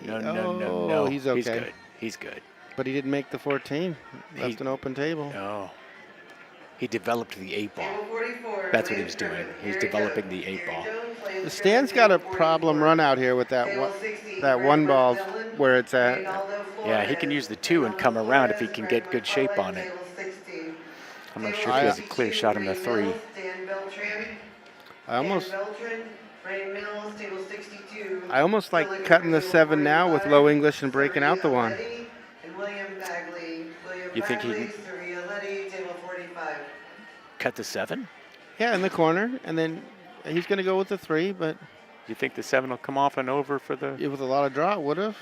No. He's okay. He's good. He's good. But he didn't make the 14. Left an open table. No. He developed the 8 ball. Table 44. That's what he was doing. He's developing the 8 ball. The Stan's got a problem run out here with that one ball where it's at. Yeah, he can use the 2 and come around if he can get good shape on it. I'm not sure if he has a clear shot on the 3. I almost like cutting the 7 now with low English and breaking out the 1. You think he can cut the 7? Yeah, in the corner, and then he's going to go with the 3, but You think the 7 will come off and over for the... with a lot of draw, it would have.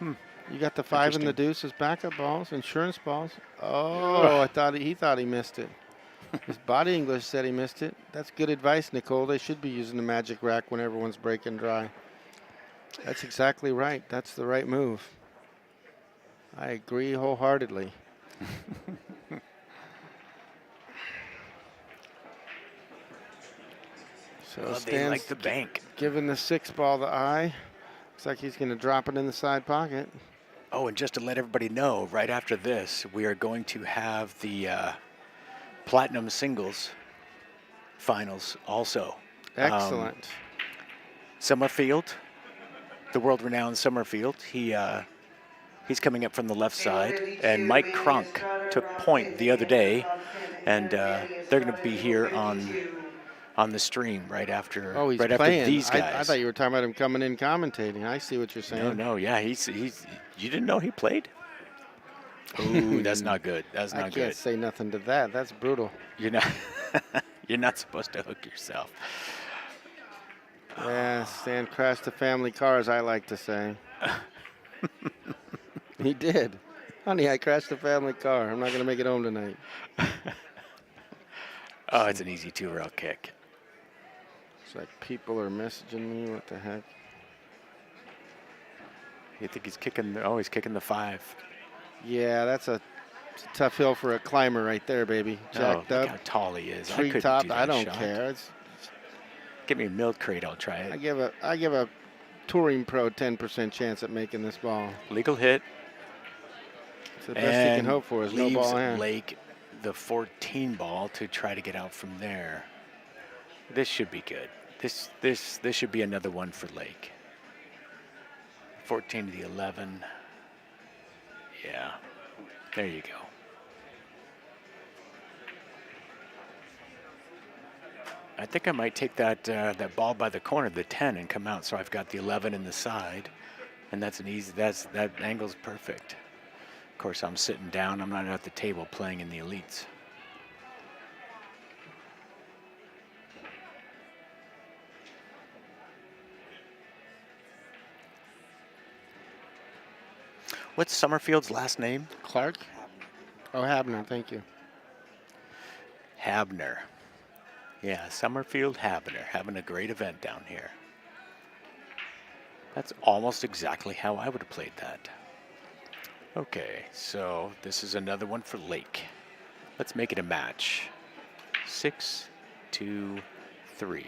You got the 5 and the Interesting. deuce as backup balls, insurance balls. Oh, he thought he missed it. His body English said he missed it. That's good advice, Nicole. They should be using the magic rack when everyone's breaking dry. That's exactly right. That's the right move. I agree wholeheartedly. So Well, they Stan's like the bank. giving the 6 ball the eye. Looks like he's going to drop it in the side pocket. Oh, and just to let everybody know, right after this, we are going to have the Platinum Singles Finals also. Excellent. Summerfield, the world-renowned Summerfield, he's coming up from the left side, and Mike Cronk took point the other day, and they're going to be here on the stream right after. Oh, he's right playing. after these guys. I thought you were talking about him coming in commentating. I see what you're saying. No, yeah, he's. You didn't know he played? Ooh, that's not good. That's not I good. can't say nothing to that. That's brutal. You're not. You're not supposed to hook yourself. Yeah, Stan crashed the family car, as I like to say. He did. Honey, I crashed the family car. I'm not going to make it home tonight. Oh, it's an easy 2-rail kick. It's like people are messaging me. What the heck? You think he's kicking? He's kicking the 5. Yeah, it's a tough hill for a climber right there, baby. Jacked look up. how tall he is. Tree couldn't top. do that I don't shot. care. Give me a milk crate. I'll try it. I give a touring pro 10% chance at making this ball. Legal hit. It's the best you can hope for is no ball hand. Lake the 14 ball to try to get out from there. This should be good. This should be another one for Lake. 14 to the 11. Yeah, there you go. I think I might take that that ball by the corner, the 10, and come out. So I've got the 11 in the side, and that's an easy. That angle's perfect. Of course, I'm sitting down. I'm not at the table playing in the elites. What's Summerfield's last name? Clark? Oh, Habner, thank you. Habner. Yeah, Summerfield Habner having a great event down here. That's almost exactly how I would have played that. Okay, so this is another one for Lake. Let's make it a match. 6, 2, 3.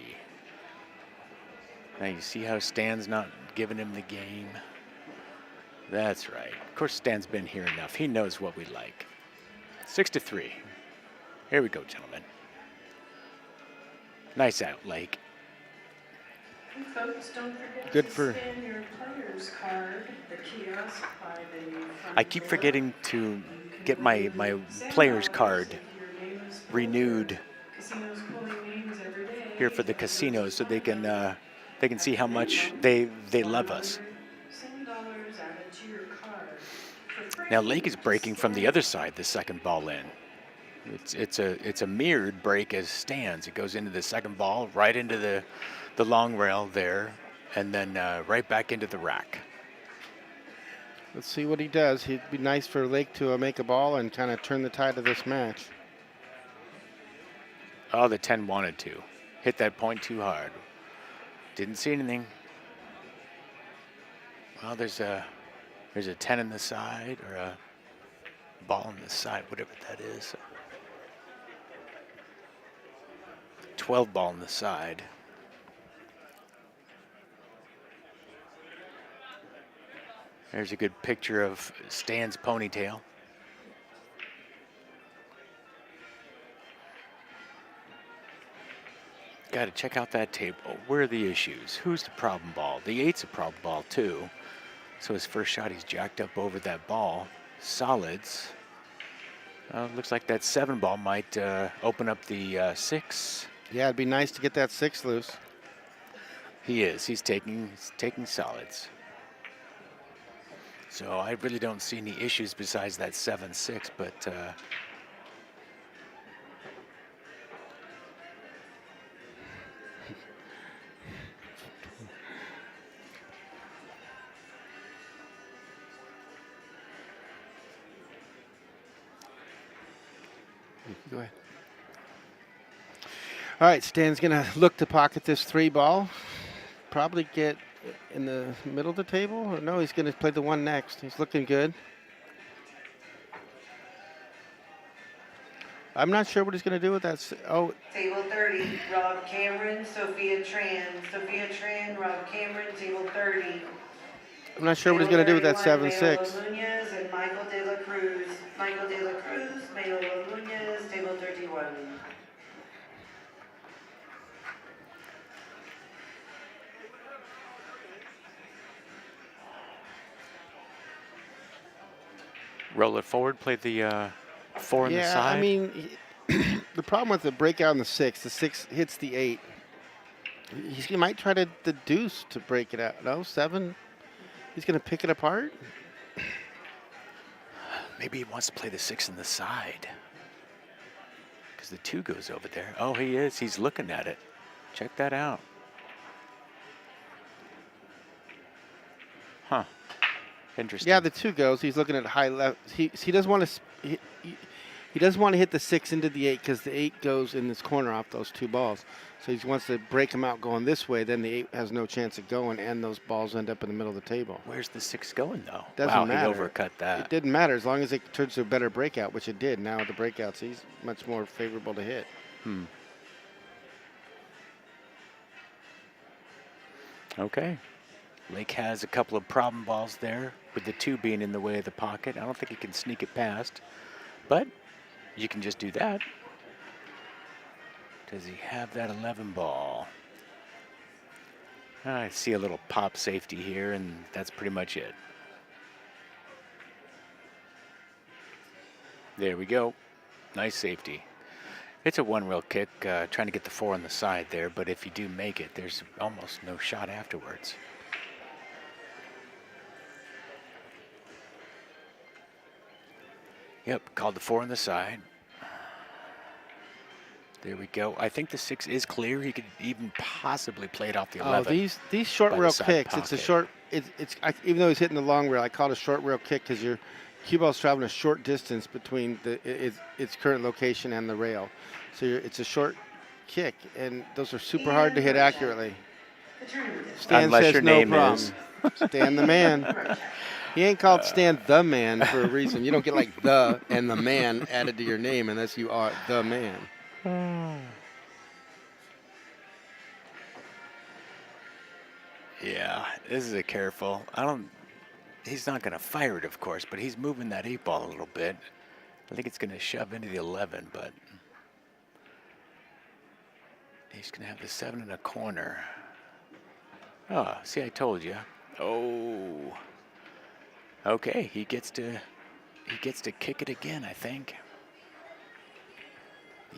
Now you see how Stan's not giving him the game. That's right. Of course, Stan's been here enough. He knows what we like. 6-3. Here we go, gentlemen. Nice out, Lake. Hey folks, don't forget Good to for- scan your player's card, the kiosk by the front I keep door. forgetting to get my player's card renewed Casinos pulling names every day. here for the casinos so they can see how much they love us. $7 added to your card. For free. Now Lake is breaking from the other side, the second ball in. It's a mirrored break as Stan's. It goes into the second ball, right into the long rail there, and then right back into the rack. Let's see what he does. It'd be nice for Lake to make a ball and kind of turn the tide of this match. Oh, the 10 wanted to. Hit that point too hard. Didn't see anything. Well, there's a 10 in the side, or a ball on the side, whatever that is. 12 ball on the side. There's a good picture of Stan's ponytail. Got to check out that table. Where are the issues? Who's the problem ball? The 8's a problem ball too. So his first shot, he's jacked up over that ball. Solids. Looks like that 7 ball might open up the 6. Yeah, it'd be nice to get that 6 loose. He is. He's taking solids. So I really don't see any issues besides that 7-6, but Go ahead. All right, Stan's going to look to pocket this 3 ball. Probably get in the middle of the table. Or no, he's going to play the 1 next. He's looking good. I'm not sure what he's going to do with that. Oh, Table 30, Rob Cameron, Sophia Tran. Sophia Tran, Rob Cameron, table 30. I'm not sure what he's going to do with that 7-6. Mayo Nunez and Michael De La Cruz. Michael De La Cruz, Mayo Nunez, table 31. roll it forward, play the 4 on the side. Yeah, I mean, the problem with the breakout on the 6 hits the 8. He might try the deuce to break it out. No, 7. He's going to pick it apart. Maybe he wants to play the 6 on the side. Because the 2 goes over there. Oh, he is. He's looking at it. Check that out. Huh. Interesting. Yeah, the 2 goes. He's looking at high left. He doesn't want to. He doesn't want to hit the 6 into the 8 because the 8 goes in this corner off those 2 balls. So he wants to break them out going this way. Then the 8 has no chance of going, and those balls end up in the middle of the table. Where's the 6 going, though? Doesn't matter. He overcut that. It didn't matter as long as it turns to a better breakout, which it did. Now with the breakouts, he's much more favorable to hit. Okay. Lake has a couple of problem balls there, with the 2 being in the way of the pocket. I don't think he can sneak it past, but you can just do that. Does he have that 11 ball? I see a little pop safety here, and that's pretty much it. There we go. Nice safety. It's a 1-rail kick, trying to get the 4 on the side there, but if you do make it, there's almost no shot afterwards. Yep, called the 4 on the side. There we go. I think the 6 is clear. He could even possibly play it off the 11. Oh, these short rail kicks. It's a short. Even though he's hitting the long rail, I call it a short rail kick because your cue ball's traveling a short distance between its current location and the rail. So it's a short kick, and those are super hard to hit accurately. Stan Unless says your no name problem. is. Stan the man. He ain't called Stan the man for a reason. You don't get like the and the man added to your name unless you are the man. Yeah, this is a careful. He's not going to fire it, of course, but he's moving that 8-ball a little bit. I think it's going to shove into the 11, but he's going to have the 7 in a corner. Oh, see, I told you. Oh. Okay, he gets to kick it again, I think.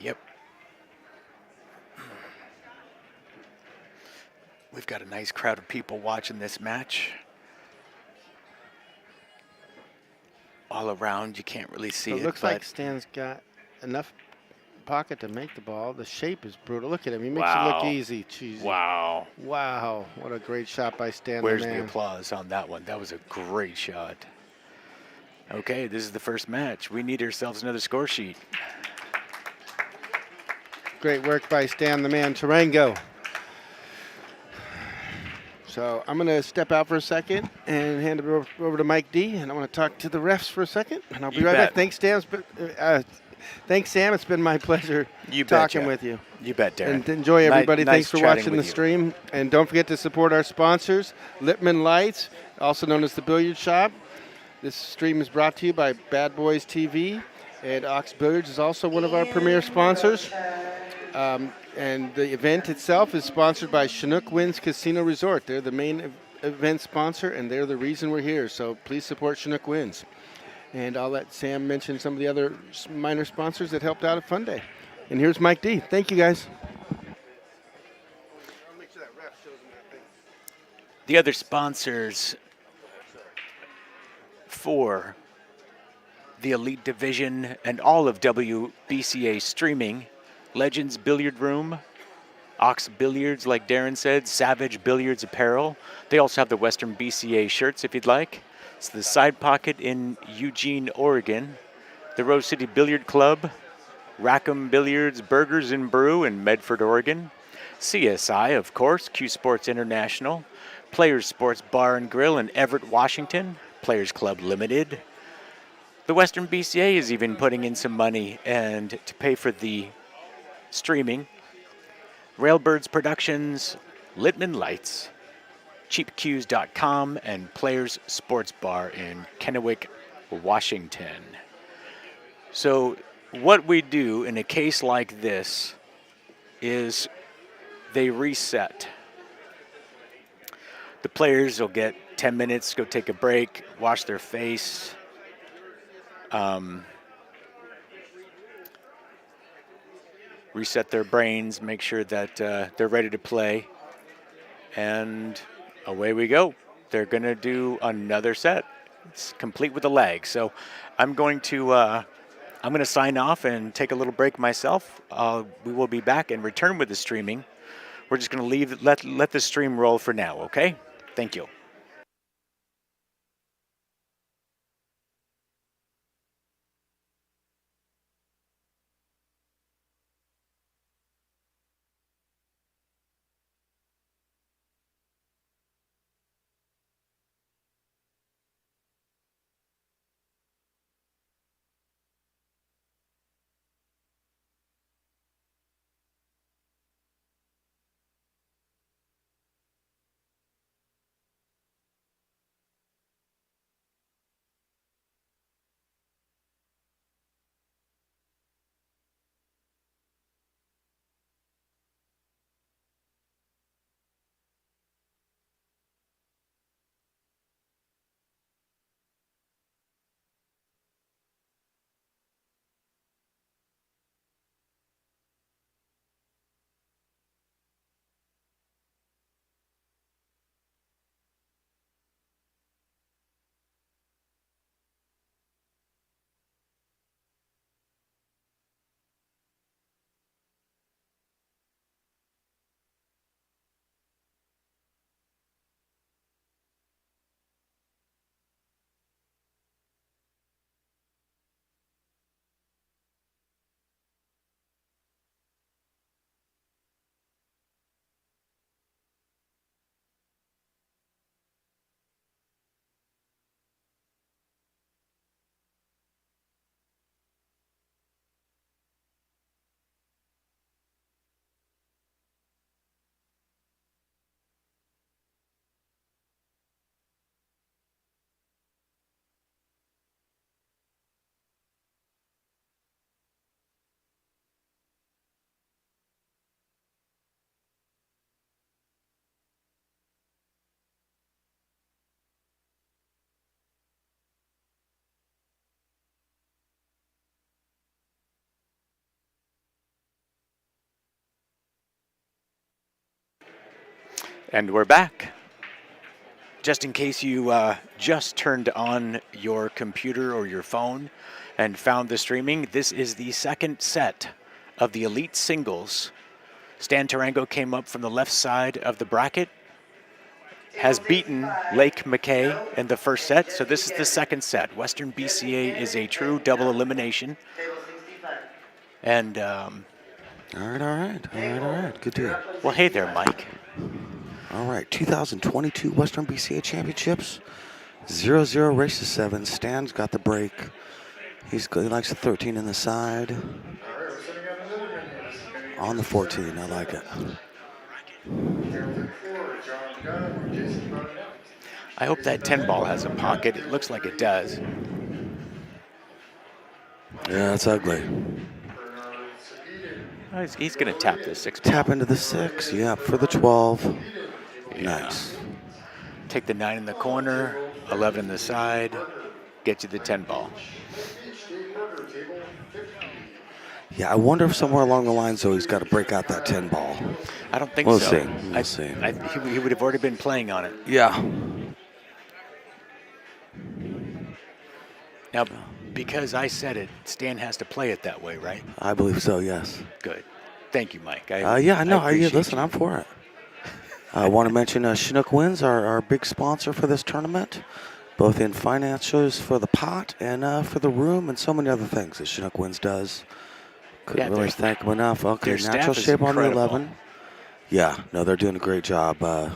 Yep. We've got a nice crowd of people watching this match. All around, you can't really see So it. it looks like Stan's got enough pocket to make the ball. The shape is brutal. Look at him. He makes it look easy. Jeez. Wow. Wow. What a great shot by Stan. Where's the applause on that one? That was a great shot. Okay, this is the first match. We need ourselves another score sheet. Great work by Stan the man, Tourangeau. So I'm going to step out for a second and hand it over to Mike D. And I want to talk to the refs for a second. And I'll be right back. Thanks, Stan. Thanks, Sam. It's been my pleasure talking with you. You bet, Darren. And enjoy, everybody. Nice Thanks for watching the stream. And don't forget to support our sponsors, Lippman Lights, also known as the Billiard Shop. This stream is brought to you by Bad Boys TV. And Ox Billiards is also one of our premier sponsors. And the event itself is sponsored by Chinook Winds Casino Resort. They're the main event sponsor, and they're the reason we're here. So please support Chinook Winds. And I'll let Sam mention some of the other minor sponsors that helped out at Fun Day. And here's Mike D. Thank you, guys. The other sponsors for the Elite Division and all of WBCA streaming: Legends Billiard Room, Ox Billiards, like Darren said, Savage Billiards Apparel. They also have the Western BCA shirts if you'd like. It's the Side Pocket in Eugene, Oregon, the Rose City Billiard Club, Rackham Billiards Burgers and Brew in Medford, Oregon, CSI, of course, Q Sports International, Players Sports Bar and Grill in Everett, Washington, Players Club Limited. The Western BCA is even putting in some money and to pay for the streaming. Railbirds Productions, Littman Lights, CheapCues.com, and Players Sports Bar in Kennewick, Washington. So what we do in a case like this is they reset. The players will get 10 minutes, go take a break, wash their face. Reset their brains, make sure that they're ready to play, and away we go. They're going to do another set. It's complete with a lag. So I'm going to sign off and take a little break myself. We will be back and return with the streaming. We're just going to let the stream roll for now, okay? Thank you. And we're back. Just in case you just turned on your computer or your phone and found the streaming, this is the second set of the Elite Singles. Stan Tourangeau came up from the left side of the bracket, has beaten Lake MacKay in the first set, so this is the second set. Western BCA is a true double elimination. And, All right. Good deal. well, hey there, Mike. All right, 2022 Western BCA Championships. 0-0 race to 7. Stan's got the break. He likes the 13 in the side. On the 14, I like it. I hope that 10 ball has a pocket. It looks like it does. Yeah, it's ugly. Oh, he's going to tap this 6 ball. Tap into the 6, yep, for the 12. Nice. Take the 9 in the corner, 11 in the side, get you the 10 ball. Yeah, I wonder if somewhere along the lines, though, he's got to break out that 10 ball. I don't think We'll so. see. We'll see. He would have already been playing on it. Yeah. Now, because I said it, Stan has to play it that way, right? I believe so, yes. Good. Thank you, Mike. Yeah, I know. appreciate Listen, you. I'm for it. I want to mention Chinook Winds, our big sponsor for this tournament, both in financials for the pot and for the room and so many other things that Chinook Winds does. Couldn't really thank them enough. Okay, their natural staff is shape on the incredible. 11. Yeah, no, they're doing a great job. I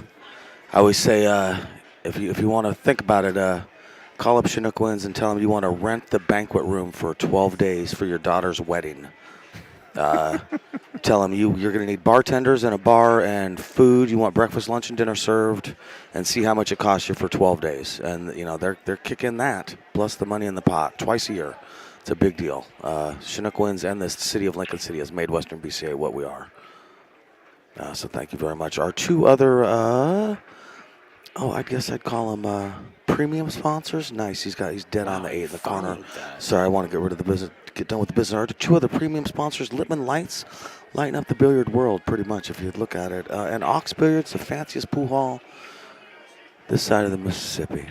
always say if you want to think about it, call up Chinook Winds and tell them you want to rent the banquet room for 12 days for your daughter's wedding. Tell them you're going to need bartenders and a bar and food. You want breakfast, lunch, and dinner served, and see how much it costs you for 12 days. And they're kicking that plus the money in the pot twice a year. It's a big deal. Chinook Winds and the city of Lincoln City has made Western BCA what we are. So thank you very much. Our two other, I guess I'd call them premium sponsors. Nice. He's dead on the 8 in the corner. Sorry, I want to get rid of the business. Get done with the business. Our two other premium sponsors, Lippman Lights, lighting up the billiard world pretty much if you look at it. And Ox Billiards, the fanciest pool hall this side of the Mississippi.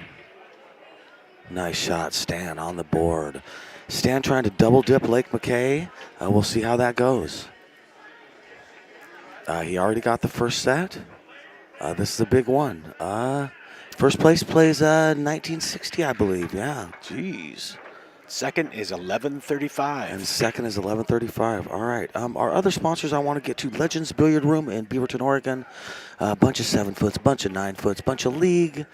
Nice shot, Stan on the board. Stan trying to double dip Lake MacKay. We'll see how that goes. He already got the first set. This is a big one. First place plays 1960, I believe. Yeah, jeez. Second is 11:35. And second is 11:35. All right. Our other sponsors I want to get to: Legends Billiard Room in Beaverton, Oregon. A bunch of 7-foots, bunch of 9-foots, bunch of league.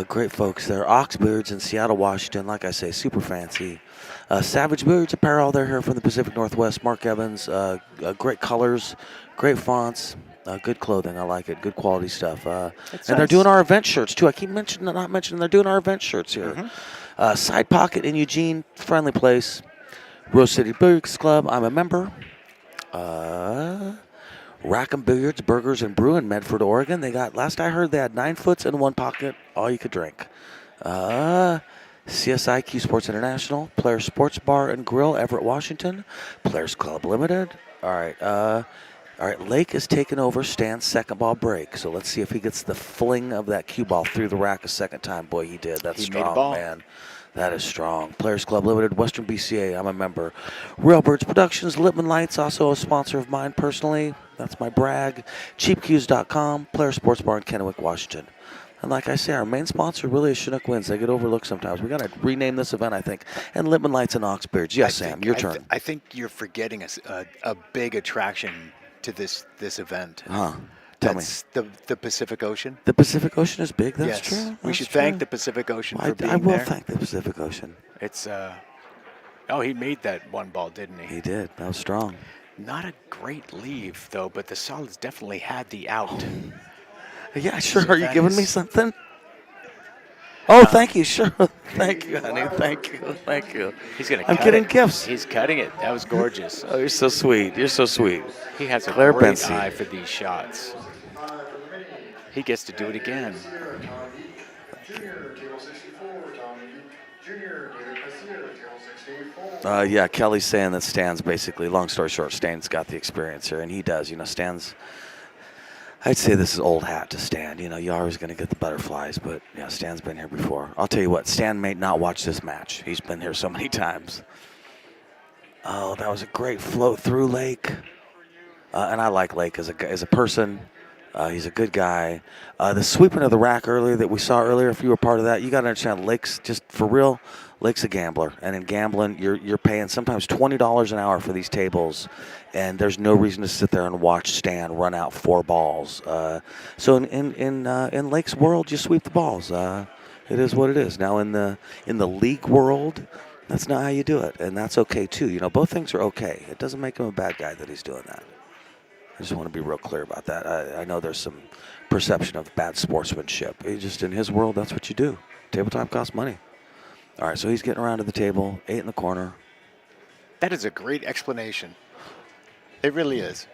Great folks there. Ox Billiards in Seattle, Washington. Like I say, super fancy. Savage Billiards Apparel. They're here from the Pacific Northwest. Mark Evans. Great colors, great fonts. Good clothing, I like it. Good quality stuff. And they're doing our event shirts, too. I keep not mentioning they're doing our event shirts here. Side Pocket in Eugene, friendly place. Rose City Billiards Club, I'm a member. Rackham Billiards, Burgers, and Brew in Medford, Oregon. Last I heard, they had 9 foots in one pocket, all you could drink. CSIQ Sports International, Players Sports Bar and Grill, Everett, Washington. Players Club Limited. All right, Lake is taking over Stan's second ball break. So let's see if he gets the fling of that cue ball through the rack a second time. Boy, he did. That's strong, man. That is strong. Players Club Limited, Western BCA, I'm a member. Railbirds Productions, Lippman Lights, also a sponsor of mine personally. That's my brag. CheapCues.com, Players Sports Bar in Kennewick, Washington. And like I say, our main sponsor really is Chinook Winds. They get overlooked sometimes. We got to rename this event, I think. And Lippman Lights and Ox Beards. Yes, Sam, your turn. I think you're forgetting a big attraction to this event. That's the Pacific Ocean. The Pacific Ocean is big. That's yes. true. We should thank the Pacific Ocean for being there. I will there. thank the Pacific Ocean. It's he made that one ball, didn't he? He did. That was strong. Not a great leave though, but the Solids definitely had the out. Yeah, sure. So are you giving me something? Oh, thank you. Sure. Thank you, honey. Thank you. Thank you. I'm getting gifts. He's cutting it. That was gorgeous. Oh, you're so sweet. You're so sweet. He has a Claire great Bency. eye for these shots. He gets to do it again. Yeah, Kelly's saying that Stan's basically, long story short, Stan's got the experience here, and he does. Stan's I'd say this is old hat to Stan. You know, you're always going to get the butterflies, but yeah, Stan's been here before. I'll tell you what, Stan may not watch this match. He's been here so many times. Oh, that was a great float through Lake. And I like Lake as a person. He's a good guy. The sweeping of the rack earlier that we saw earlier, if you were part of that, you got to understand Lake's just for real. Lake's a gambler, and in gambling, you're paying sometimes $20 an hour for these tables, and there's no reason to sit there and watch Stan run out 4 balls. So in Lake's world, you sweep the balls. It is what it is. Now in the league world, that's not how you do it, and that's okay too. You know, both things are okay. It doesn't make him a bad guy that he's doing that. I just want to be real clear about that. I know there's some perception of bad sportsmanship. Just in his world, that's what you do. Table time costs money. All right, so he's getting around to the table, 8 in the corner. That is a great explanation. It really is.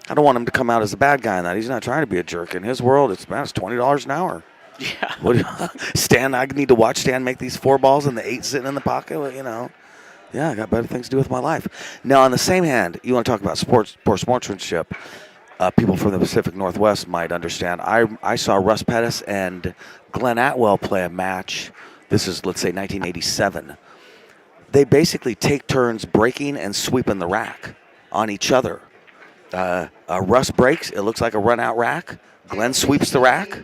I don't want him to come out as a bad guy in that. He's not trying to be a jerk. In his world, it's $20 an hour. Yeah. Stan, I need to watch Stan make these 4 balls and the 8 sitting in the pocket. Well, you know, yeah, I got better things to do with my life. Now, on the same hand, you want to talk about sportsmanship. People from the Pacific Northwest might understand. I saw Russ Pettis and Glenn Atwell play a match. This is, let's say, 1987. They basically take turns breaking and sweeping the rack on each other. Russ breaks. It looks like a run-out rack. Glenn sweeps the rack,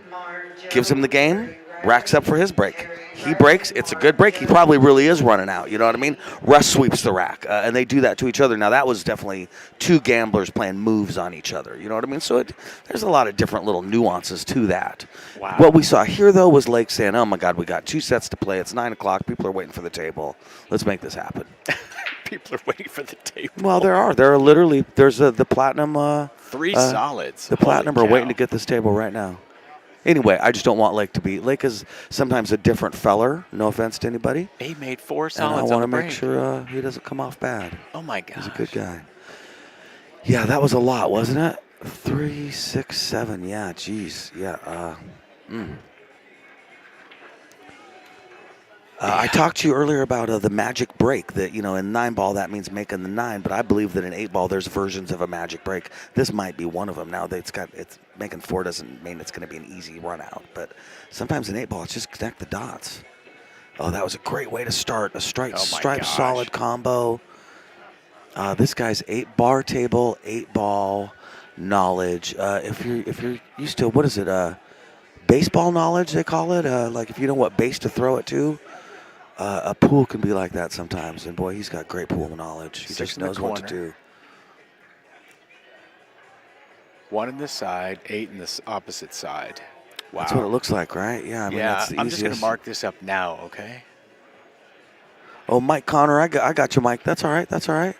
gives him the game, racks up for his break. He breaks. It's a good break. He probably really is running out. You know what I mean? Russ sweeps the rack, and they do that to each other. Now, that was definitely 2 gamblers playing moves on each other. You know what I mean? So there's a lot of different little nuances to that. Wow. What we saw here, though, was Lake saying, oh, my God, we got 2 sets to play. It's 9 o'clock. People are waiting for the table. Let's make this happen. People are waiting for the table. Well, there are literally, there's the Platinum. 3 solids. The Platinum are waiting to get this table right now. Anyway, I just don't want Lake to be. Lake is sometimes a different feller. No offense to anybody. He made 4 And solids. I want want to make sure he doesn't come off bad. Oh my gosh. He's a good guy. Yeah, that was a lot, wasn't it? 3, 6, 7. Yeah, geez. Yeah. I talked to you earlier about the magic break that, you know, in 9-ball that means making the 9, but I believe that in 8-ball there's versions of a magic break. This might be one of them. Now that it's making 4 doesn't mean it's going to be an easy run out, but sometimes in 8-ball it's just connect the dots. Oh, that was a great way to start a stripe solid combo. This guy's 8-bar table, 8-ball knowledge. If you're used to, what is it? Baseball knowledge they call it. Like if you know what base to throw it to. A pool can be like that sometimes, and boy, he's got great pool knowledge. He just knows what to do. 1 in the side, 8 in the opposite side. Wow. That's what it looks like, right? Yeah, I mean, that's the I'm just going to easiest. mark this up now, okay? Oh, Mike Connor, I got you, Mike. That's all right. That's all right.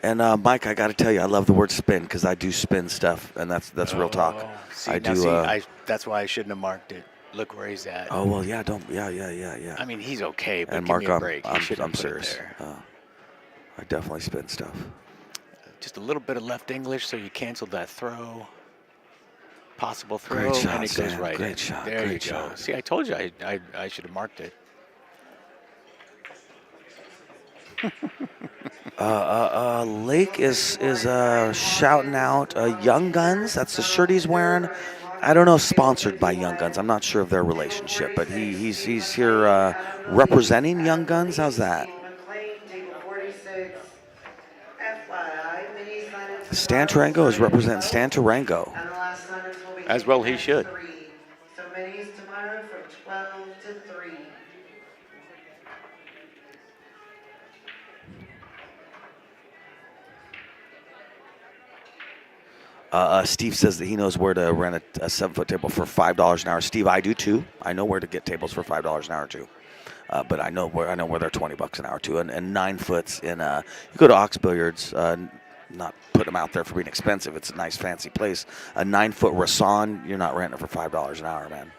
And Mike, I got to tell you, I love the word spin because I do spin stuff, and that's real talk. See, I now do. that's why I shouldn't have marked it. Look where he's at. Oh well, yeah, yeah. I mean, he's okay, but And give Mark, me a break. I'm serious. I definitely spin stuff. Just a little bit of left English, so you cancel that throw. Possible throw, Great shot, and it goes Stan. right Great in. shot, There great you go. shot. See, I told you I should have marked it. Lake is shouting out Young Guns. That's the shirt he's wearing. I don't know, sponsored by Young Guns. I'm not sure of their relationship, but he's here representing Young Guns. How's that? Stan Tourangeau is representing Stan Tourangeau. As well he should. So minis tomorrow from 12 to 3. Steve says that he knows where to rent a 7-foot table for $5 an hour. Steve, I do too. I know where to get tables for $5 an hour too. But I know where they're $20 an hour too. And 9 foots in you go to Ox Billiards. Not putting them out there for being expensive. It's a nice fancy place. A 9-foot Rasan, you're not renting it for $5 an hour, man.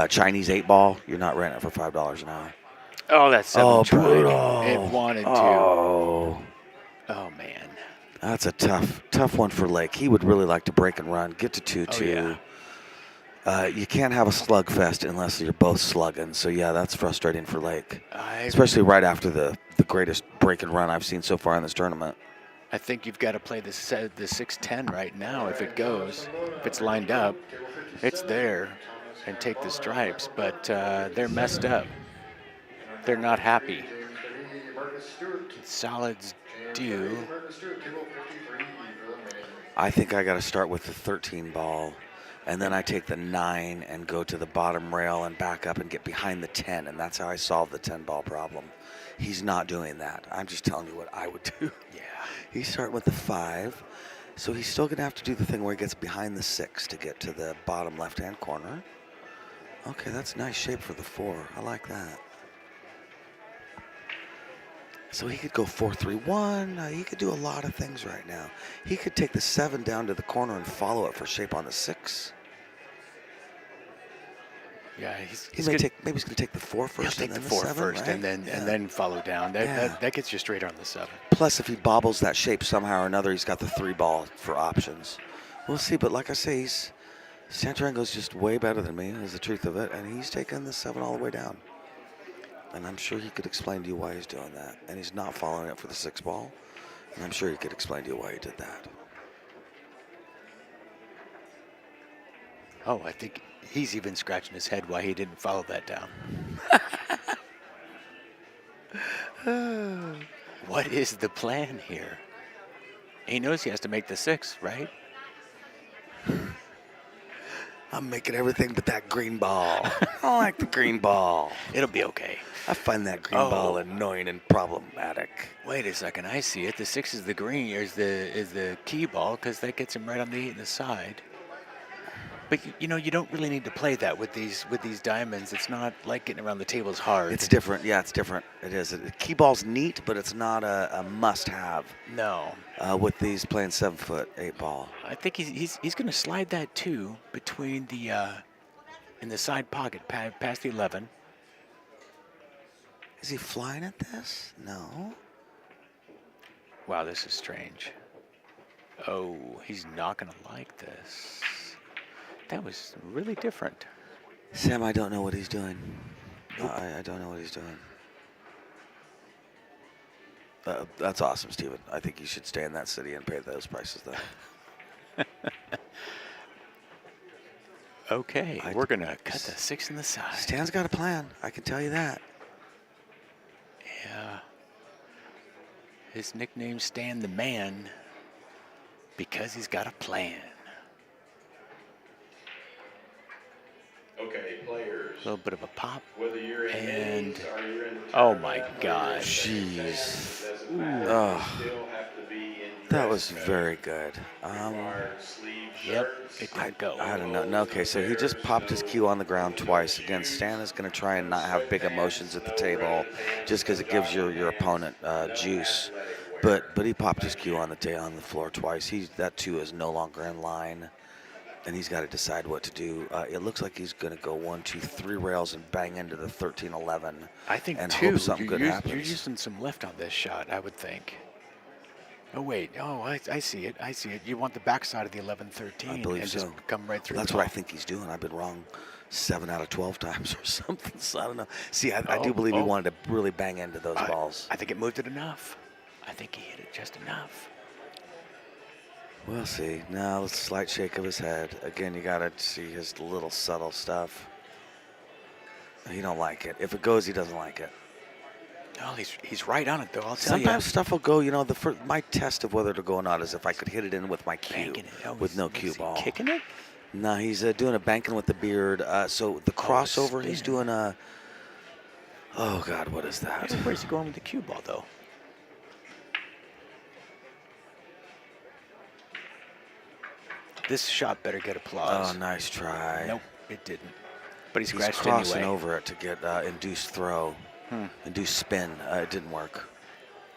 Chinese 8-ball, you're not renting it for $5 an hour. Oh, that's 7 tried. Brutal. It 1 and 2. Oh man. That's a tough one for Lake. He would really like to break and run, get to 2-2. You can't have a slugfest unless you're both slugging. So, yeah, that's frustrating for Lake. Especially right after the greatest break and run I've seen so far in this tournament. I think you've got to play the 6-10 right now if it goes. If it's lined up, it's there, and take the stripes. But they're messed up. They're not happy. Solids do. I think I got to start with the 13 ball, and then I take the 9 and go to the bottom rail and back up and get behind the 10, and that's how I solve the 10 ball problem. He's not doing that. I'm just telling you what I would do. Yeah. He's starting with the 5, so he's still going to have to do the thing where he gets behind the 6 to get to the bottom left-hand corner. Okay, that's nice shape for the 4. I like that. So he could go 4-3-1. He could do a lot of things right now. He could take the 7 down to the corner and follow it for shape on the 6. Yeah, maybe he's going to take the 4 first. He'll take and then the 4 7, first, right? and then follow down. That gets you straight on the 7. Plus, if he bobbles that shape somehow or another, he's got the 3 ball for options. We'll see, but like I say, Tourangeau's just way better than me, is the truth of it, and he's taking the 7 all the way down. And I'm sure he could explain to you why he's doing that. And he's not following it for the 6 ball, and I'm sure he could explain to you why he did that. Oh, I think he's even scratching his head why he didn't follow that down. What is the plan here? He knows he has to make the 6, right? I'm making everything but that green ball. I don't like the green ball. It'll be okay. I find that green ball annoying and problematic. Wait a second, I see it. The 6 is the green, is the key ball, because that gets him right on the 8 and the side. But you don't really need to play that with these diamonds. It's not like getting around the tables hard. It's different. Yeah, it's different. It is. The key ball's neat, but it's not a must-have. No. With these playing 7-foot 8 ball. I think he's going to slide that too between the in the side pocket past the 11. Is he flying at this? No. Wow, this is strange. Oh, he's not going to like this. That was really different. Sam, I don't know what he's doing. Nope. I don't know what he's doing. That's awesome, Steven. I think you should stay in that city and pay those prices, though. Okay, we're going to cut the 6 in the side. Stan's got a plan. I can tell you that. Yeah. His nickname's Stan the Man because he's got a plan. Okay, players. A little bit of a pop. Whether you're in and minis or you're in oh my gosh. Jeez. Oh. That was very good. Yep, it didn't go. I don't know. No, okay, so he just popped his cue on the ground twice. Again, Stan is going to try and not have big emotions at the table just because it gives your opponent juice. But he popped his cue on the floor twice. That 2 is no longer in line. And he's got to decide what to do. It looks like he's going to go 1, 2, 3 rails and bang into the 13-11. I think and 2. Hope something good happens. You're using some lift on this shot, I would think. Oh wait, I see it. I see it. You want the backside of the 11-13 I believe and so. just come right through. That's what I think he's doing. I've been wrong 7 out of 12 times or something. So I don't know. See, I do believe he wanted to really bang into those balls. I think it moved it enough. I think he hit it just enough. We'll see. Now, a slight shake of his head. Again, you got to see his little subtle stuff. He don't like it. If it goes, he doesn't like it. No, he's right on it, though. I'll tell you. Sometimes stuff will go, my test of whether to go or not is if I could hit it in with my cue, with no cue ball. Kicking it? No, he's doing a banking with the beard. So the crossover, he's doing a, oh God, what is that? Where's he going with the cue ball, though? This shot better get applause. Oh, nice try. Nope, it didn't. But he He's scratched crossing anyway. over it to get induced throw, induced spin. It didn't work.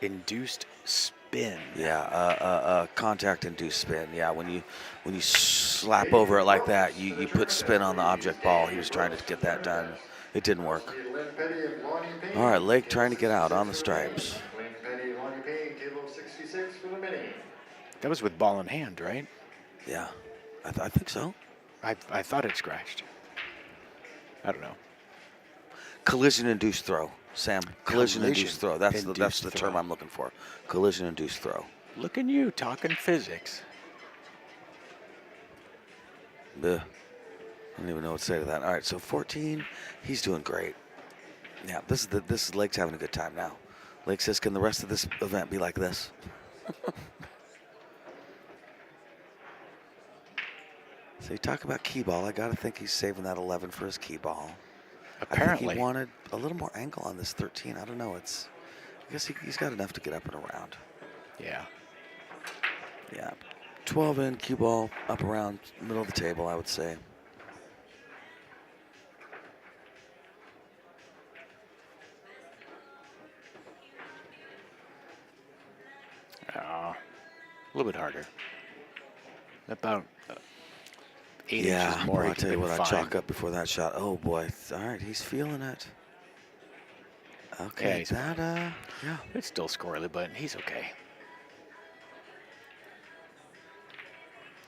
Induced spin. Yeah, contact induced spin. Yeah, when you slap over it like that, you put spin on the object ball. He was trying to get that done. It didn't work. All right, Lake trying to get out on the stripes. That was with ball in hand, right? Yeah, I think so. I thought it scratched. I don't know. Collision-induced throw, Sam. Collision-induced throw. That's the term I'm looking for. Collision-induced throw. Look at you talking physics. Ugh. I don't even know what to say to that. All right, so 14, he's doing great. Yeah, this is Lake's having a good time now. Lake says, can the rest of this event be like this? So you talk about key ball. I got to think he's saving that 11 for his key ball. Apparently. I think he wanted a little more angle on this 13. I don't know. I guess he's got enough to get up and around. Yeah. Yeah. 12 in, cue ball, up around middle of the table, I would say. A little bit harder. About 8 Yeah, inches more. I'll tell you what, I fine. chalk up before that shot. Oh boy. All right, he's feeling it. Okay, Yeah, yeah. It's still squirrely, but he's okay.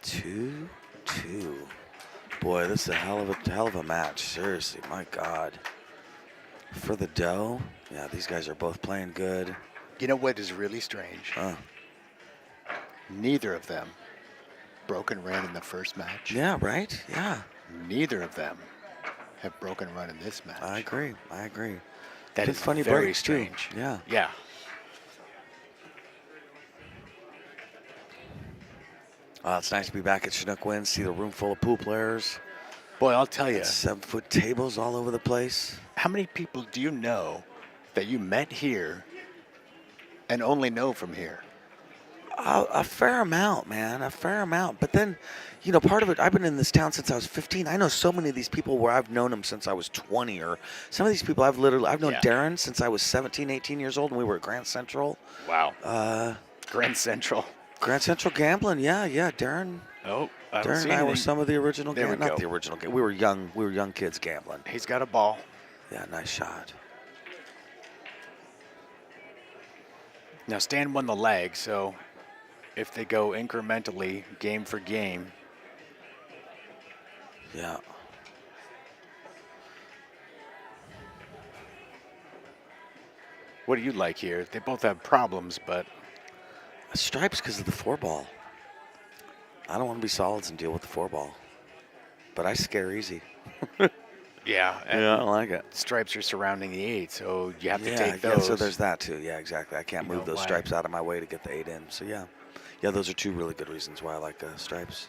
2-2. Boy, this is a hell of a match. Seriously, my God. For the dough, yeah, these guys are both playing good. You know what is really strange? Neither of them broken run in the first match. Yeah, right? Yeah. Neither of them have broken run in this match. I agree. That It's is funny very breaks, too. strange. Yeah. Yeah. It's nice to be back at Chinook Winds, see the room full of pool players. Boy, I'll tell you. 7-foot tables all over the place. How many people do you know that you met here and only know from here? A fair amount, man, a fair amount. But then, you know, part of it, I've been in this town since I was 15. I know so many of these people where I've known them since I was 20, or some of these people I've known Darren since I was 17, 18 years old, and we were at Grand Central. Wow. Grand Central. Grand Central gambling, yeah, Darren. Oh, I don't Darren see and I were anything. some of the original There we not go. the original. We were young kids gambling. He's got a ball. Yeah, nice shot. Now Stan won the leg, so if they go incrementally, game for game. Yeah. What do you like here? They both have problems, but Stripes because of the 4-ball. I don't want to be solids and deal with the 4-ball. But I scare easy. yeah, and Yeah, I like it. stripes are surrounding the 8, so you have to Yeah, take those. so there's that too. Yeah, exactly. I can't You move know those why. stripes out of my way to get the 8 in. So yeah. Yeah, those are two really good reasons why I like stripes.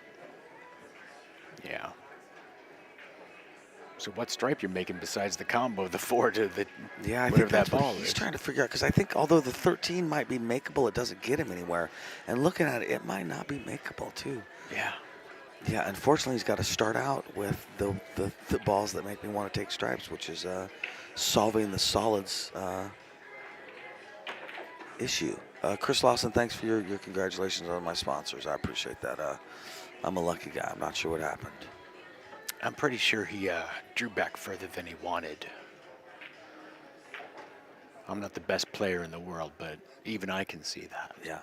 Yeah. So what stripe you're making besides the combo, the 4 to the Yeah, I whatever think that's that ball what he's is? trying to figure out. Because I think although the 13 might be makeable, it doesn't get him anywhere. And looking at it, it might not be makeable too. Yeah. Yeah, unfortunately, he's got to start out with the balls that make me want to take stripes, which is solving the solids issue. Chris Lawson, thanks for your congratulations on my sponsors. I appreciate that. I'm a lucky guy. I'm not sure what happened. I'm pretty sure he drew back further than he wanted. I'm not the best player in the world, but even I can see that. Yeah.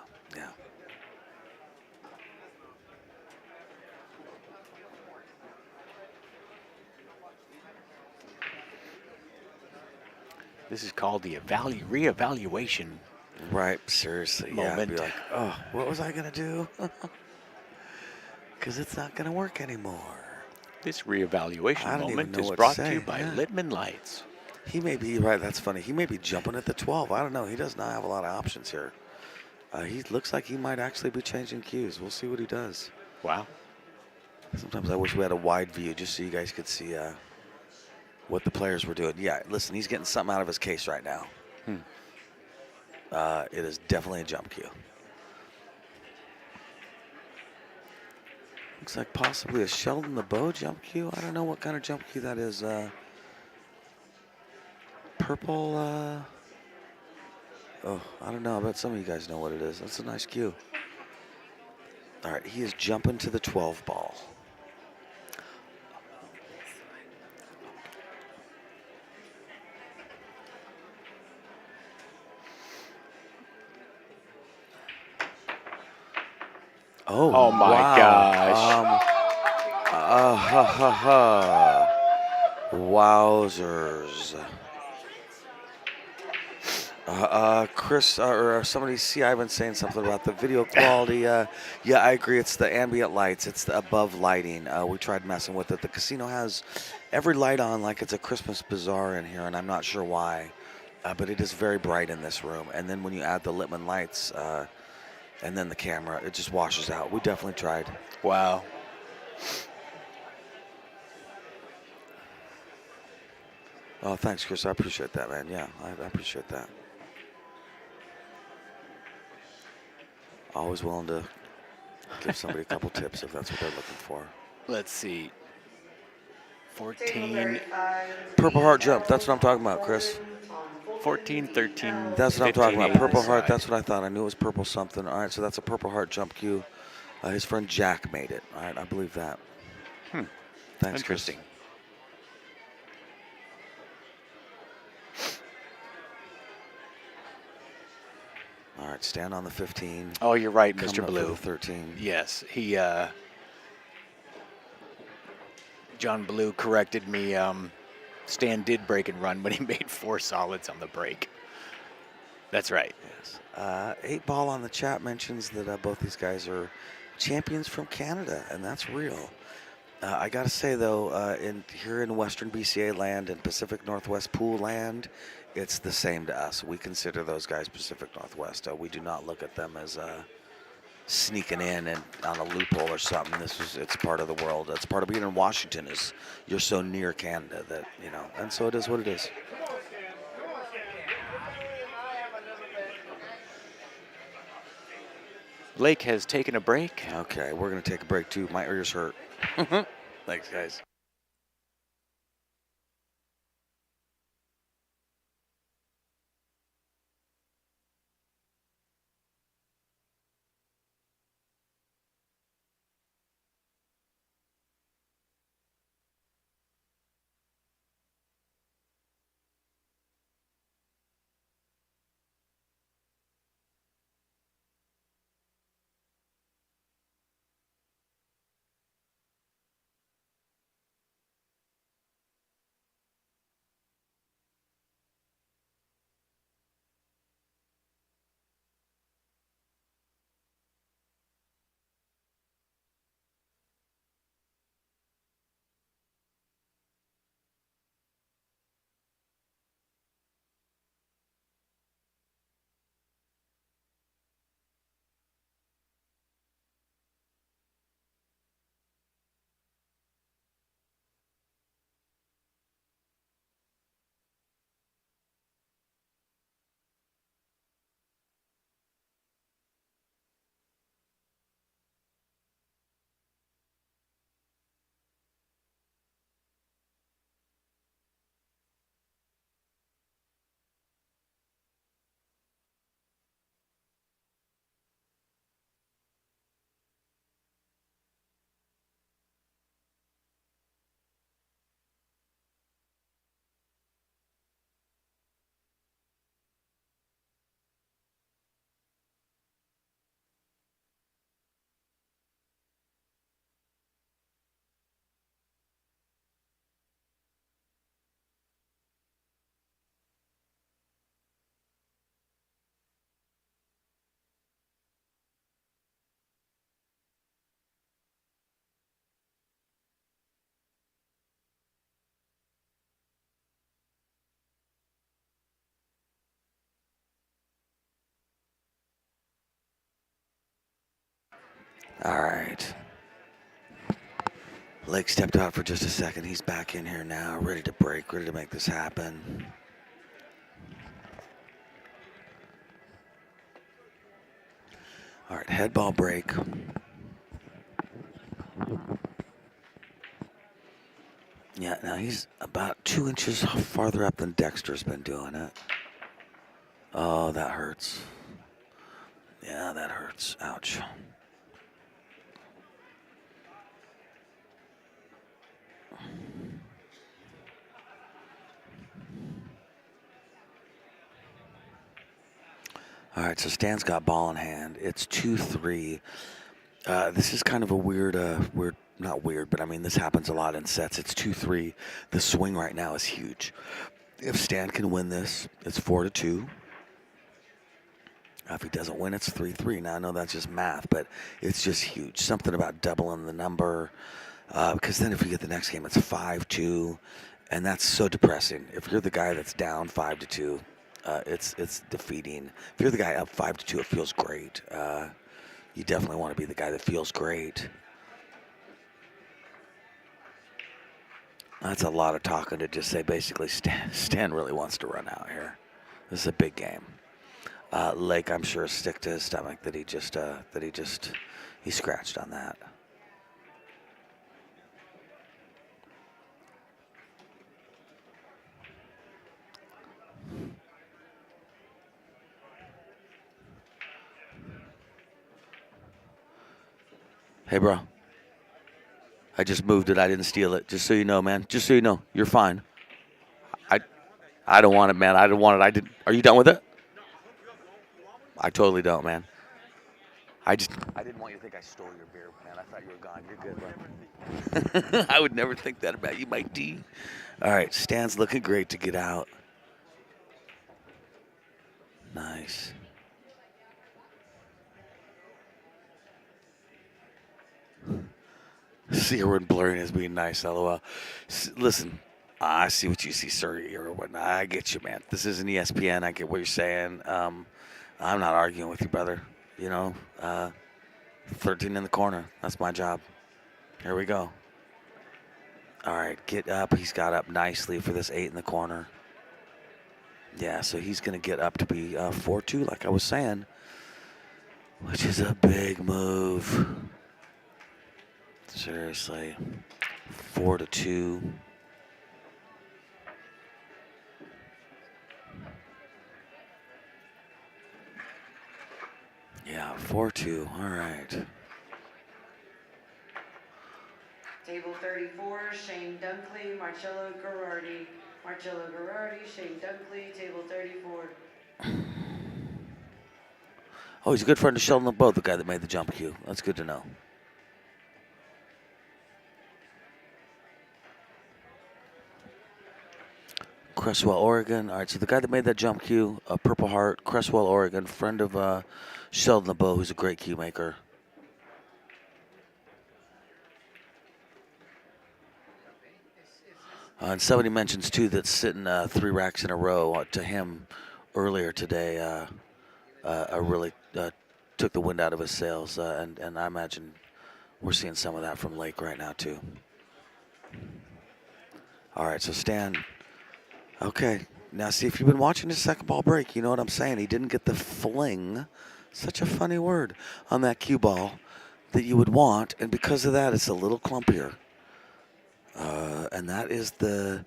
This is called the reevaluation. Right, seriously. Yeah, I'd be Moment. like, oh, what was I going to do? Because it's not going to work anymore. This I reevaluation don't even moment know is what to brought to say, you by yeah. Littman Lights. He may be, right, that's funny. He may be jumping at the 12. I don't know. He does not have a lot of options here. He looks like he might actually be changing cues. We'll see what he does. Wow. Sometimes I wish we had a wide view just so you guys could see what the players were doing. Yeah, listen, he's getting something out of his case right now. It is definitely a jump cue. Looks like possibly a Sheldon the Bow jump cue. I don't know what kind of jump cue that is. Purple. Oh, I don't know. I bet some of you guys know what it is. That's a nice cue. All right, he is jumping to the 12 ball. Oh my gosh. Wowzers. Chris or somebody, see, I've been saying something about the video quality. Yeah, I agree. It's the ambient lights. It's the above lighting. We tried messing with it. The casino has every light on like it's a Christmas bazaar in here, and I'm not sure why. But it is very bright in this room. And then when you add the Littman lights and then the camera, it just washes out. We definitely tried. Wow. Oh, thanks, Chris. I appreciate that, man. Yeah, I appreciate that. Always willing to give somebody a couple tips if that's what they're looking for. Let's see. 14. Purple Heart jump. That's what I'm talking about, Chris. 14, 13, That's what I'm talking 15, about. Purple Heart. side. That's what I thought. I knew it was purple something. All right, so that's a Purple Heart jump cue. His friend Jack made it. All right, I believe that. Thanks, Interesting. Chris. All right, stand on the 15. Oh, you're right, Coming Mr. up for Blue. the 13. Yes, he. John Blue corrected me. Stan did break and run, but he made 4 solids on the break. That's right. Yes. 8 Ball on the chat mentions that both these guys are champions from Canada, and that's real. I got to say, though, here in Western BCA land and Pacific Northwest Pool land, it's the same to us. We consider those guys Pacific Northwest. We do not look at them as sneaking in and on a loophole or something. It's part of the world. It's part of being in Washington. Is you're so near Canada that and so it is what it is. Blake has taken a break. Okay, we're gonna take a break too. My ears hurt. Thanks, guys. All right. Lake stepped out for just a second. He's back in here now, ready to break, ready to make this happen. All right, head ball break. Yeah, now he's about 2 inches farther up than Dexter's been doing it. Oh, that hurts. Yeah, that hurts. Ouch. All right, so Stan's got ball in hand. It's 2-3. This is kind of a weird, not weird, but I mean, this happens a lot in sets. It's 2-3. The swing right now is huge. If Stan can win this, it's 4-2. If he doesn't win, it's 3-3. Now, I know that's just math, but it's just huge. Something about doubling the number, because then if you get the next game, it's 5-2, and that's so depressing. If you're the guy that's down 5-2, it's defeating. If you're the guy up 5-2, it feels great. You definitely want to be the guy that feels great. That's a lot of talking to just say basically Stan really wants to run out here. This is a big game. Lake, I'm sure, stick to his stomach that he scratched on that. Hey, bro. I just moved it. I didn't steal it. Just so you know, man. Just so you know, you're fine. I don't want it, man. I don't want it. I didn't. Are you done with it? I totally don't, man. I didn't want you to think I stole your beer, man. I thought you were gone. You're good, bro. I would never think that about you, Mike D. All right, Stan's looking great to get out. Nice. See her when blurring is being nice, LOL. Listen, I see what you see, sir, or whatnot. I get you, man. This isn't ESPN. I get what you're saying. I'm not arguing with you, brother. 13 in the corner. That's my job. Here we go. All right, get up. He's got up nicely for this 8 in the corner. Yeah, so he's going to get up to be 4-2, like I was saying, which is a big move. Seriously, 4-2. Yeah, 4-2. All right. Table 34, Shane Dunkley, Marcello Girardi. Marcello Girardi, Shane Dunkley, table 34. Oh, he's a good friend of Sheldon LeBeau, the guy that made the jump cue. That's good to know. Cresswell, Oregon. All right, so the guy that made that jump cue, Purple Heart, Cresswell, Oregon, friend of Sheldon LeBeau, who's a great cue maker. And somebody mentions, too, that sitting 3 racks in a row to him earlier today really took the wind out of his sails, and I imagine we're seeing some of that from Lake right now, too. All right, so Stan. Okay, now see, if you've been watching his second ball break, you know what I'm saying. He didn't get the fling, such a funny word, on that cue ball that you would want, and because of that, it's a little clumpier. And that's the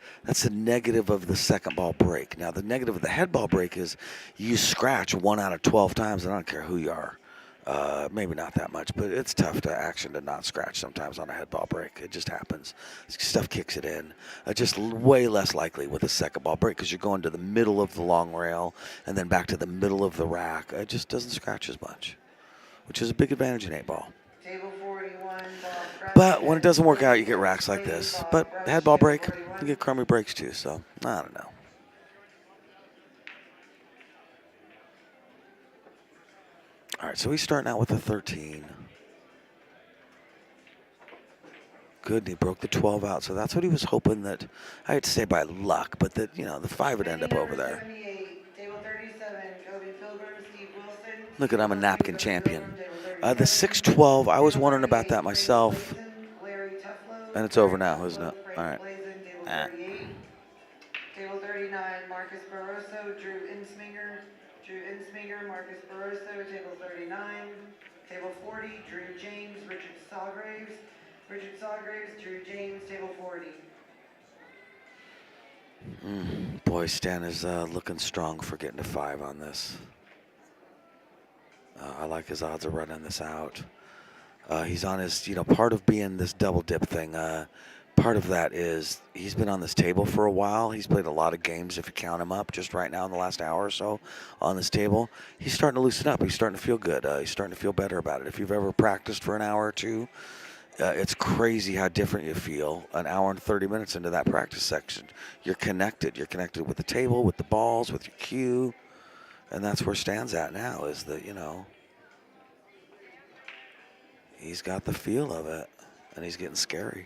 negative of the second ball break. Now, the negative of the head ball break is you scratch 1 out of 12 times, and I don't care who you are. Maybe not that much, but it's tough to not scratch sometimes on a head ball break. It just happens. Stuff kicks it in. Just way less likely with a second ball break because you're going to the middle of the long rail and then back to the middle of the rack. It just doesn't scratch as much, which is a big advantage in 8-ball. Table 41, But when it doesn't work out, you get racks like this. But head ball break, you get crummy breaks too, so I don't know. All right, so he's starting out with a 13. Good, and he broke the 12 out, so that's what he was hoping that, I hate to say by luck, but that, the 5 would end up over there. Table 37, Kobe Pilgrim, Steve Wilson. Look at, I'm a napkin champion. The 6-12, I was wondering about that myself. And it's over now, isn't it? All right. Table 39, Marcus Barroso, Drew Insminger. Drew Insminger, Marcus Barroso, table 39. Table 40, Drew James, Richard Sawgraves. Richard Sawgraves, Drew James, table 40. Boy, Stan is looking strong for getting to 5 on this. I like his odds of running this out. He's on his, part of being this double dip thing, part of that is he's been on this table for a while. He's played a lot of games, if you count him up, just right now in the last hour or so on this table. He's starting to loosen up. He's starting to feel good. He's starting to feel better about it. If you've ever practiced for an hour or two, it's crazy how different you feel an hour and 30 minutes into that practice section. You're connected. You're connected with the table, with the balls, with your cue. And that's where Stan's at now, is that, he's got the feel of it, and he's getting scary.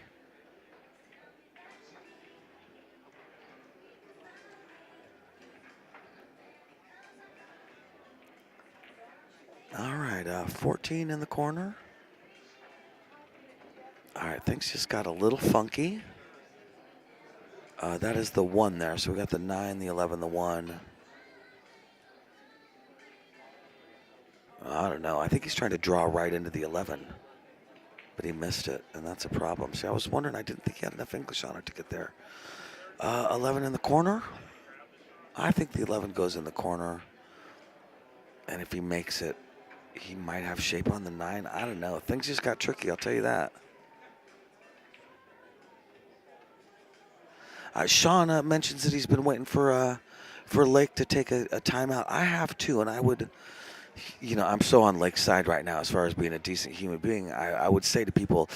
All right, 14 in the corner. All right, things just got a little funky. That is the 1 there, so we got the 9, the 11, the 1. I don't know. I think he's trying to draw right into the 11, but he missed it, and that's a problem. See, I was wondering, I didn't think he had enough English on it to get there. 11 in the corner. I think the 11 goes in the corner, and if he makes it, he might have shape on the 9. I don't know. Things just got tricky, I'll tell you that. Sean mentions that he's been waiting for Lake to take a timeout. I have too, and I would, I'm so on Lake's side right now as far as being a decent human being. I would say to people,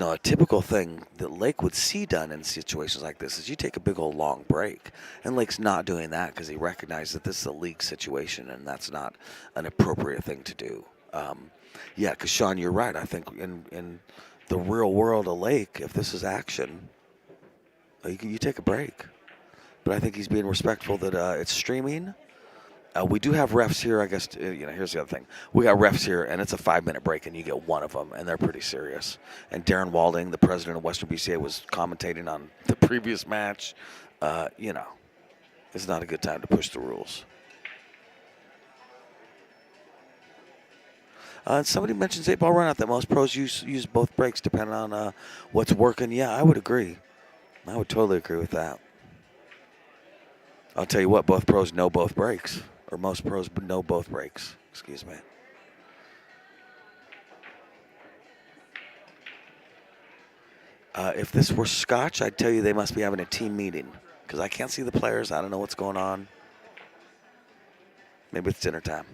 a typical thing that Lake would see done in situations like this is you take a big old long break. And Lake's not doing that because he recognizes that this is a league situation and that's not an appropriate thing to do. Yeah, because Sean, you're right. I think in the real world of Lake, if this is action, you take a break. But I think he's being respectful that it's streaming. We do have refs here, I guess. Here's the other thing. We got refs here, and it's a 5-minute break, and you get one of them, and they're pretty serious. And Darren Walding, the president of Western BCA, was commentating on the previous match. It's not a good time to push the rules. Somebody mentions 8-ball runout that most pros use both breaks depending on what's working. Yeah, I would agree. I would totally agree with that. I'll tell you what, both pros know both breaks. Or most pros know both breaks. Excuse me. If this were Scotch, I'd tell you they must be having a team meeting. Because I can't see the players. I don't know what's going on. Maybe it's dinner time.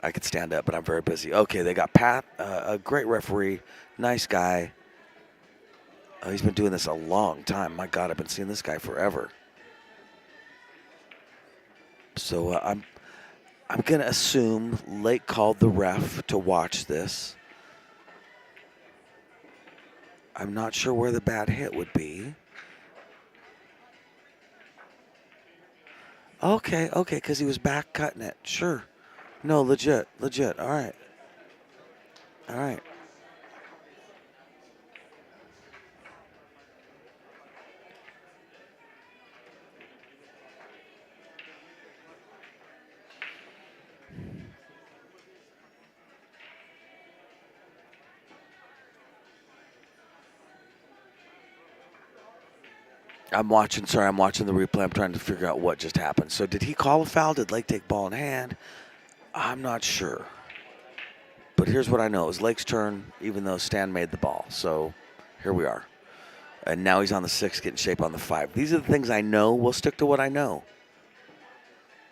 I could stand up, but I'm very busy. Okay, they got Pat, a great referee. Nice guy. He's been doing this a long time. My God, I've been seeing this guy forever. So I'm going to assume Lake called the ref to watch this. I'm not sure where the bad hit would be. Okay, because he was back cutting it. Sure. No, legit. All right. I'm watching the replay. I'm trying to figure out what just happened. So did he call a foul? Did Lake take ball in hand? I'm not sure. But here's what I know. It was Lake's turn, even though Stan made the ball. So here we are. And now he's on the 6, getting shape on the 5. These are the things I know. We'll stick to what I know.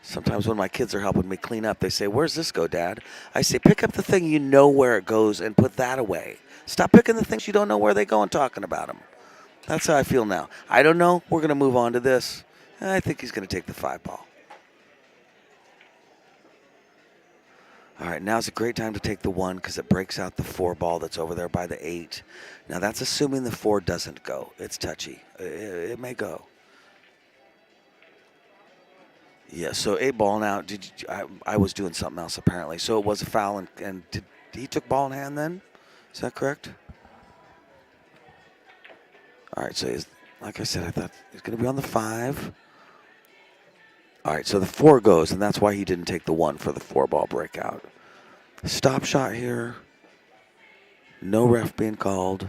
Sometimes when my kids are helping me clean up, they say, "Where's this go, Dad?" I say, pick up the thing you know where it goes and put that away. Stop picking the things you don't know where they go and talking about them. That's how I feel now. I don't know. We're going to move on to this. I think he's going to take the 5 ball. All right, now's a great time to take the 1 because it breaks out the 4 ball that's over there by the 8. Now, that's assuming the 4 doesn't go. It's touchy. It may go. Yeah, so 8 ball now. I was doing something else apparently. So it was a foul, and he took ball in hand then? Is that correct? All right, so like I said, I thought he's going to be on the 5. All right, so the 4 goes, and that's why he didn't take the 1 for the 4 ball breakout. Stop shot here. No ref being called.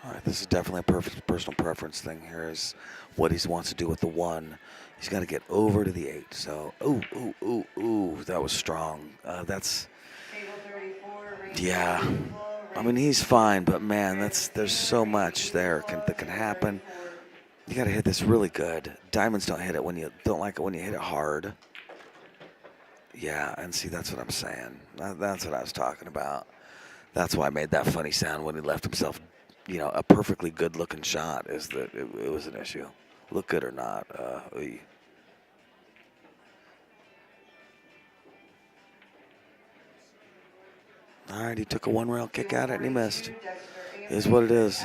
All right, this is definitely a perfect personal preference thing here is what he wants to do with the 1. He's got to get over to the 8. So, ooh, that was strong. Yeah. I mean, he's fine, but man, there's so much there that can happen. You got to hit this really good. Diamonds don't hit it when you don't like it when you hit it hard. Yeah, and see, that's what I'm saying. That's what I was talking about. That's why I made that funny sound when he left himself, a perfectly good-looking shot. Is that it was an issue, look good or not. All right, he took a one-rail kick at it and he missed. Is what it is.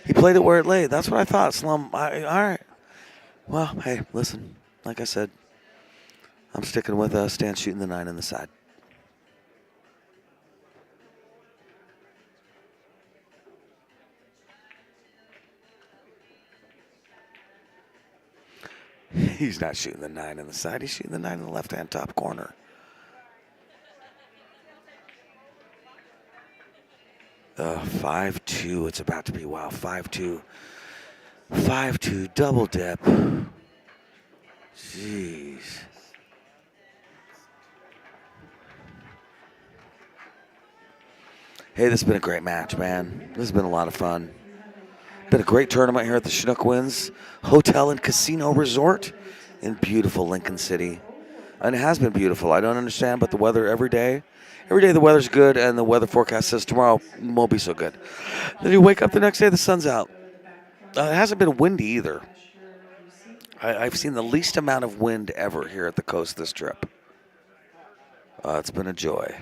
He played it where it lay. That's what I thought, Slum. All right. Well, hey, listen. Like I said, I'm sticking with Stan shooting the 9 in the side. He's not shooting the 9 in the side. He's shooting the 9 in the left-hand top corner. Uh, 5-2. It's about to be, wow, 5-2. 5-2, double dip. Jeez. Hey, this has been a great match, man. This has been a lot of fun. Been a great tournament here at the Chinook Winds Hotel and Casino Resort in beautiful Lincoln City. And it has been beautiful. I don't understand, but the weather every day the weather's good, and the weather forecast says tomorrow won't be so good. Then you wake up the next day, the sun's out. It hasn't been windy either. I've seen the least amount of wind ever here at the coast this trip. It's been a joy.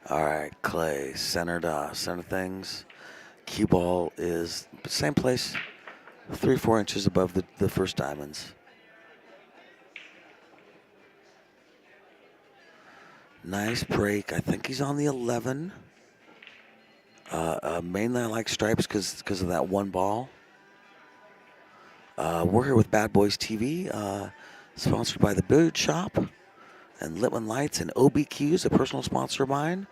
All right, Clay, center things. Cue ball is same place, 3-4 inches above the first diamonds. Nice break. I think he's on the 11. Mainly I like stripes because of that one ball. We're here with Bad Boys TV, sponsored by the Billiard Shop and Litman Lights and OBQs, a personal sponsor of mine,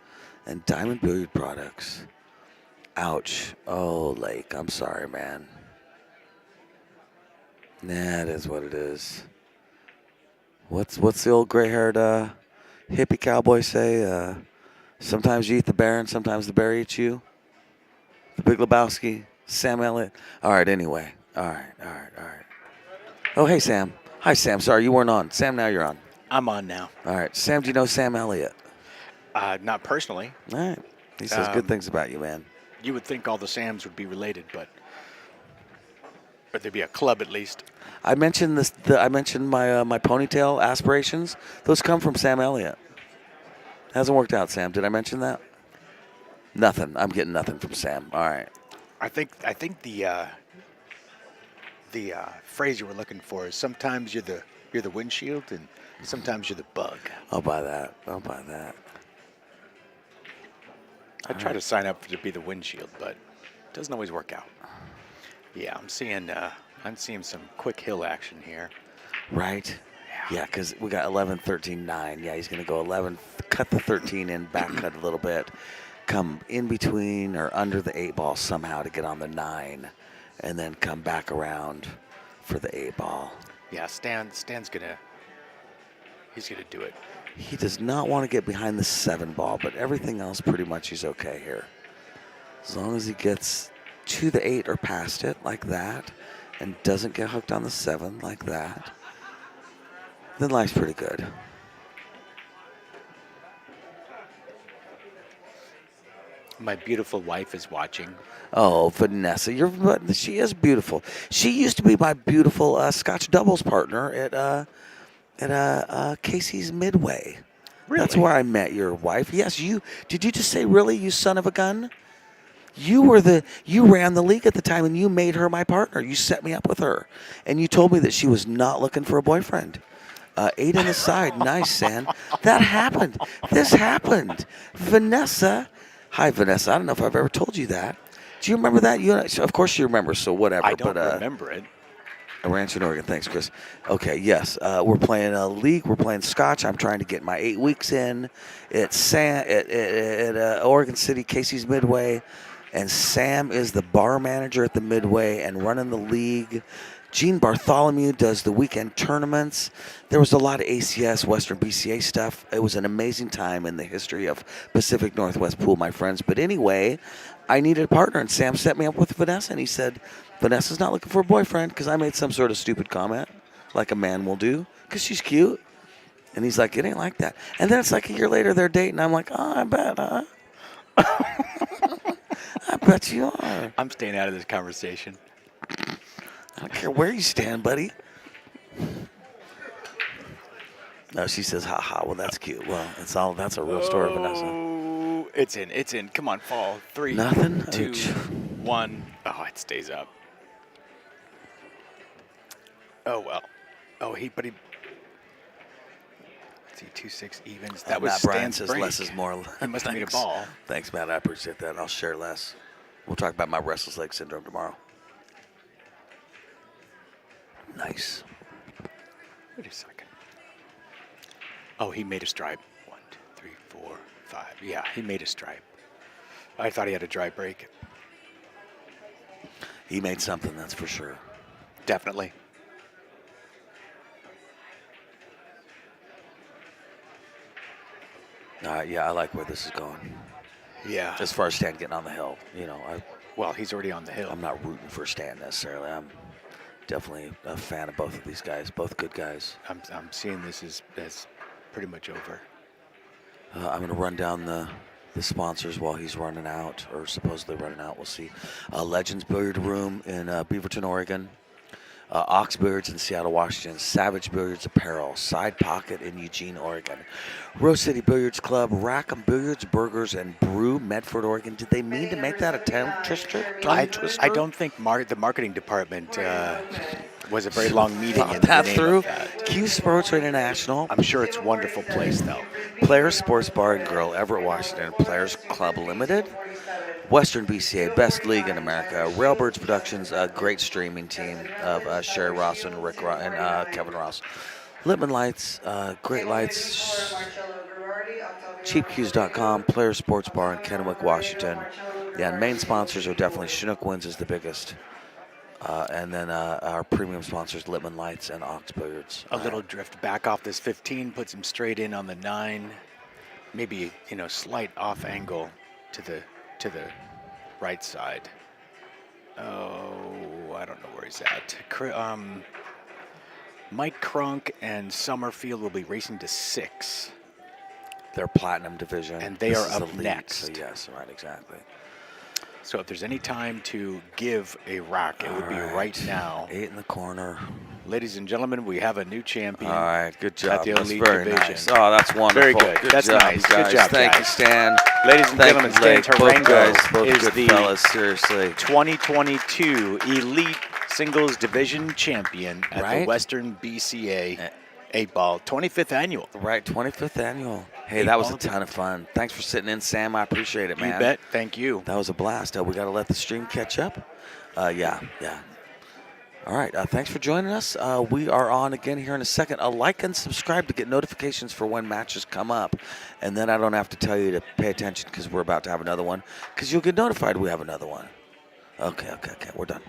and Diamond Billiard Products. Ouch. Oh, Lake, I'm sorry, man. Nah, it is what it is. What's the old gray-haired hippie cowboy say? Sometimes you eat the bear and sometimes the bear eats you. The Big Lebowski, Sam Elliott. All right, anyway. All right. Oh, hey, Sam. Hi, Sam. Sorry, you weren't on. Sam, now you're on. I'm on now. All right. Sam, do you know Sam Elliott? Not personally. All right. He says good things about you, man. You would think all the Sams would be related, or there'd be a club at least. I mentioned this. I mentioned my ponytail aspirations. Those come from Sam Elliott. Hasn't worked out, Sam. Did I mention that? Nothing. I'm getting nothing from Sam. All right. I think the phrase you were looking for is sometimes you're the windshield and sometimes you're the bug. I'll buy that. I try to sign up to be the windshield, but it doesn't always work out. Yeah, I'm seeing some quick hill action here. Right? Yeah, because we got 11, 13, 9. Yeah, he's going to go 11, cut the 13 in, back cut a little bit, come in between or under the 8 ball somehow to get on the 9, and then come back around for the 8 ball. Yeah, Stan's he's gonna do it. He does not want to get behind the 7 ball, but everything else pretty much he's okay here. As long as he gets to the 8 or past it like that and doesn't get hooked on the 7 like that, then life's pretty good. My beautiful wife is watching. Oh, Vanessa, she is beautiful. She used to be my beautiful Scotch doubles partner at Casey's Midway. Really? That's where I met your wife. Yes, you. Did you just say really, you son of a gun? You ran the league at the time, and you made her my partner. You set me up with her, and you told me that she was not looking for a boyfriend. 8 on the side, nice, Sam. That happened. This happened. Vanessa. Hi, Vanessa. I don't know if I've ever told you that. Do you remember that? Of course you remember, so whatever. I don't remember it. Rancho in Oregon. Thanks, Chris. Okay, yes. We're playing a league. We're playing Scotch. I'm trying to get my 8 weeks in. It's at Oregon City, Casey's Midway. And Sam is the bar manager at the Midway and running the league. Gene Bartholomew does the weekend tournaments. There was a lot of ACS, Western BCA stuff. It was an amazing time in the history of Pacific Northwest Pool, my friends. But anyway, I needed a partner, and Sam set me up with Vanessa, and he said, Vanessa's not looking for a boyfriend, because I made some sort of stupid comment, like a man will do, because she's cute. And he's like, it ain't like that. And then it's like a year later, they're dating. I'm like, oh, I bet, huh? I bet you are. I'm staying out of this conversation. I don't care where you stand, buddy. No, she says, ha ha. Well, that's cute. Well, that's a real story, Vanessa. Oh, it's in. Come on, fall. 3, Nothing? 2, Ouch. 1. Oh, it stays up. Oh, well. Oh, but he. Let's see, 2-6 evens. That was Matt Bryan Stan's says break. less is more. He must have made a Thanks. ball. Thanks, Matt. I appreciate that. I'll share less. We'll talk about my restless leg syndrome tomorrow. Nice. Wait a second. Oh, he made a stripe. 1, 2, 3, 4, 5. Yeah, he made a stripe. I thought he had a dry break. He made something, that's for sure. Definitely. Yeah, I like where this is going. Yeah. As far as Stan getting on the hill, Well, he's already on the hill. I'm not rooting for Stan necessarily. I'm definitely a fan of both of these guys, both good guys. I'm seeing this as pretty much over. I'm going to run down the sponsors while he's running out, or supposedly running out. We'll see. Legends Billiard Room in Beaverton, Oregon. Ox Billiards in Seattle, Washington. Savage Billiards Apparel. Side Pocket in Eugene, Oregon. Rose City Billiards Club. Rackham Billiards, Burgers, and Brew, Medford, Oregon. Did they mean to make that a tongue twister? I don't think the marketing department was a very long meeting. Thought in the that name through. of that. Q Sports International. I'm sure it's a wonderful place, though. Players Sports Bar and Grill, Everett, Washington. Players Club Limited. Western BCA, best league in America. Railbirds Productions, a great streaming team of Sherry Ross and Rick Ross and Kevin Ross. Lippman Lights, great lights. CheapQs.com, Players Sports Bar in Kennewick, Washington. Yeah, and main sponsors are definitely Chinook Winds is the biggest. And then our premium sponsors, Lippman Lights and Ox Billiards. A little drift back off this 15, puts him straight in on the 9. Maybe, slight off angle to the right side. Oh, I don't know where he's at. Mike Cronk and Summerfield will be racing to 6. Their platinum division. And they This are is up elite, next. So yes, right, exactly. So if there's any time to give a rock, it would be right now. 8 in the corner. Ladies and gentlemen, we have a new champion. All right, good job. At the That's elite very division. nice. Oh, that's wonderful. Very good. Good That's job, nice. guys. Good job, Thank guys. you, Stan. Ladies and Thank gentlemen, you, Stan Blake. Both Tourangeau guys, both is good the fellas, seriously. 2022 Elite Singles Division Champion at the Right? Western BCA 8-Ball 25th Annual. Right, 25th annual. Hey, that was a ton of fun. Thanks for sitting in, Sam. I appreciate it, man. You bet. Thank you. That was a blast. We got to let the stream catch up. Yeah. All right. Thanks for joining us. We are on again here in a second. Like and subscribe to get notifications for when matches come up. And then I don't have to tell you to pay attention because we're about to have another one. Because you'll get notified we have another one. Okay. We're done.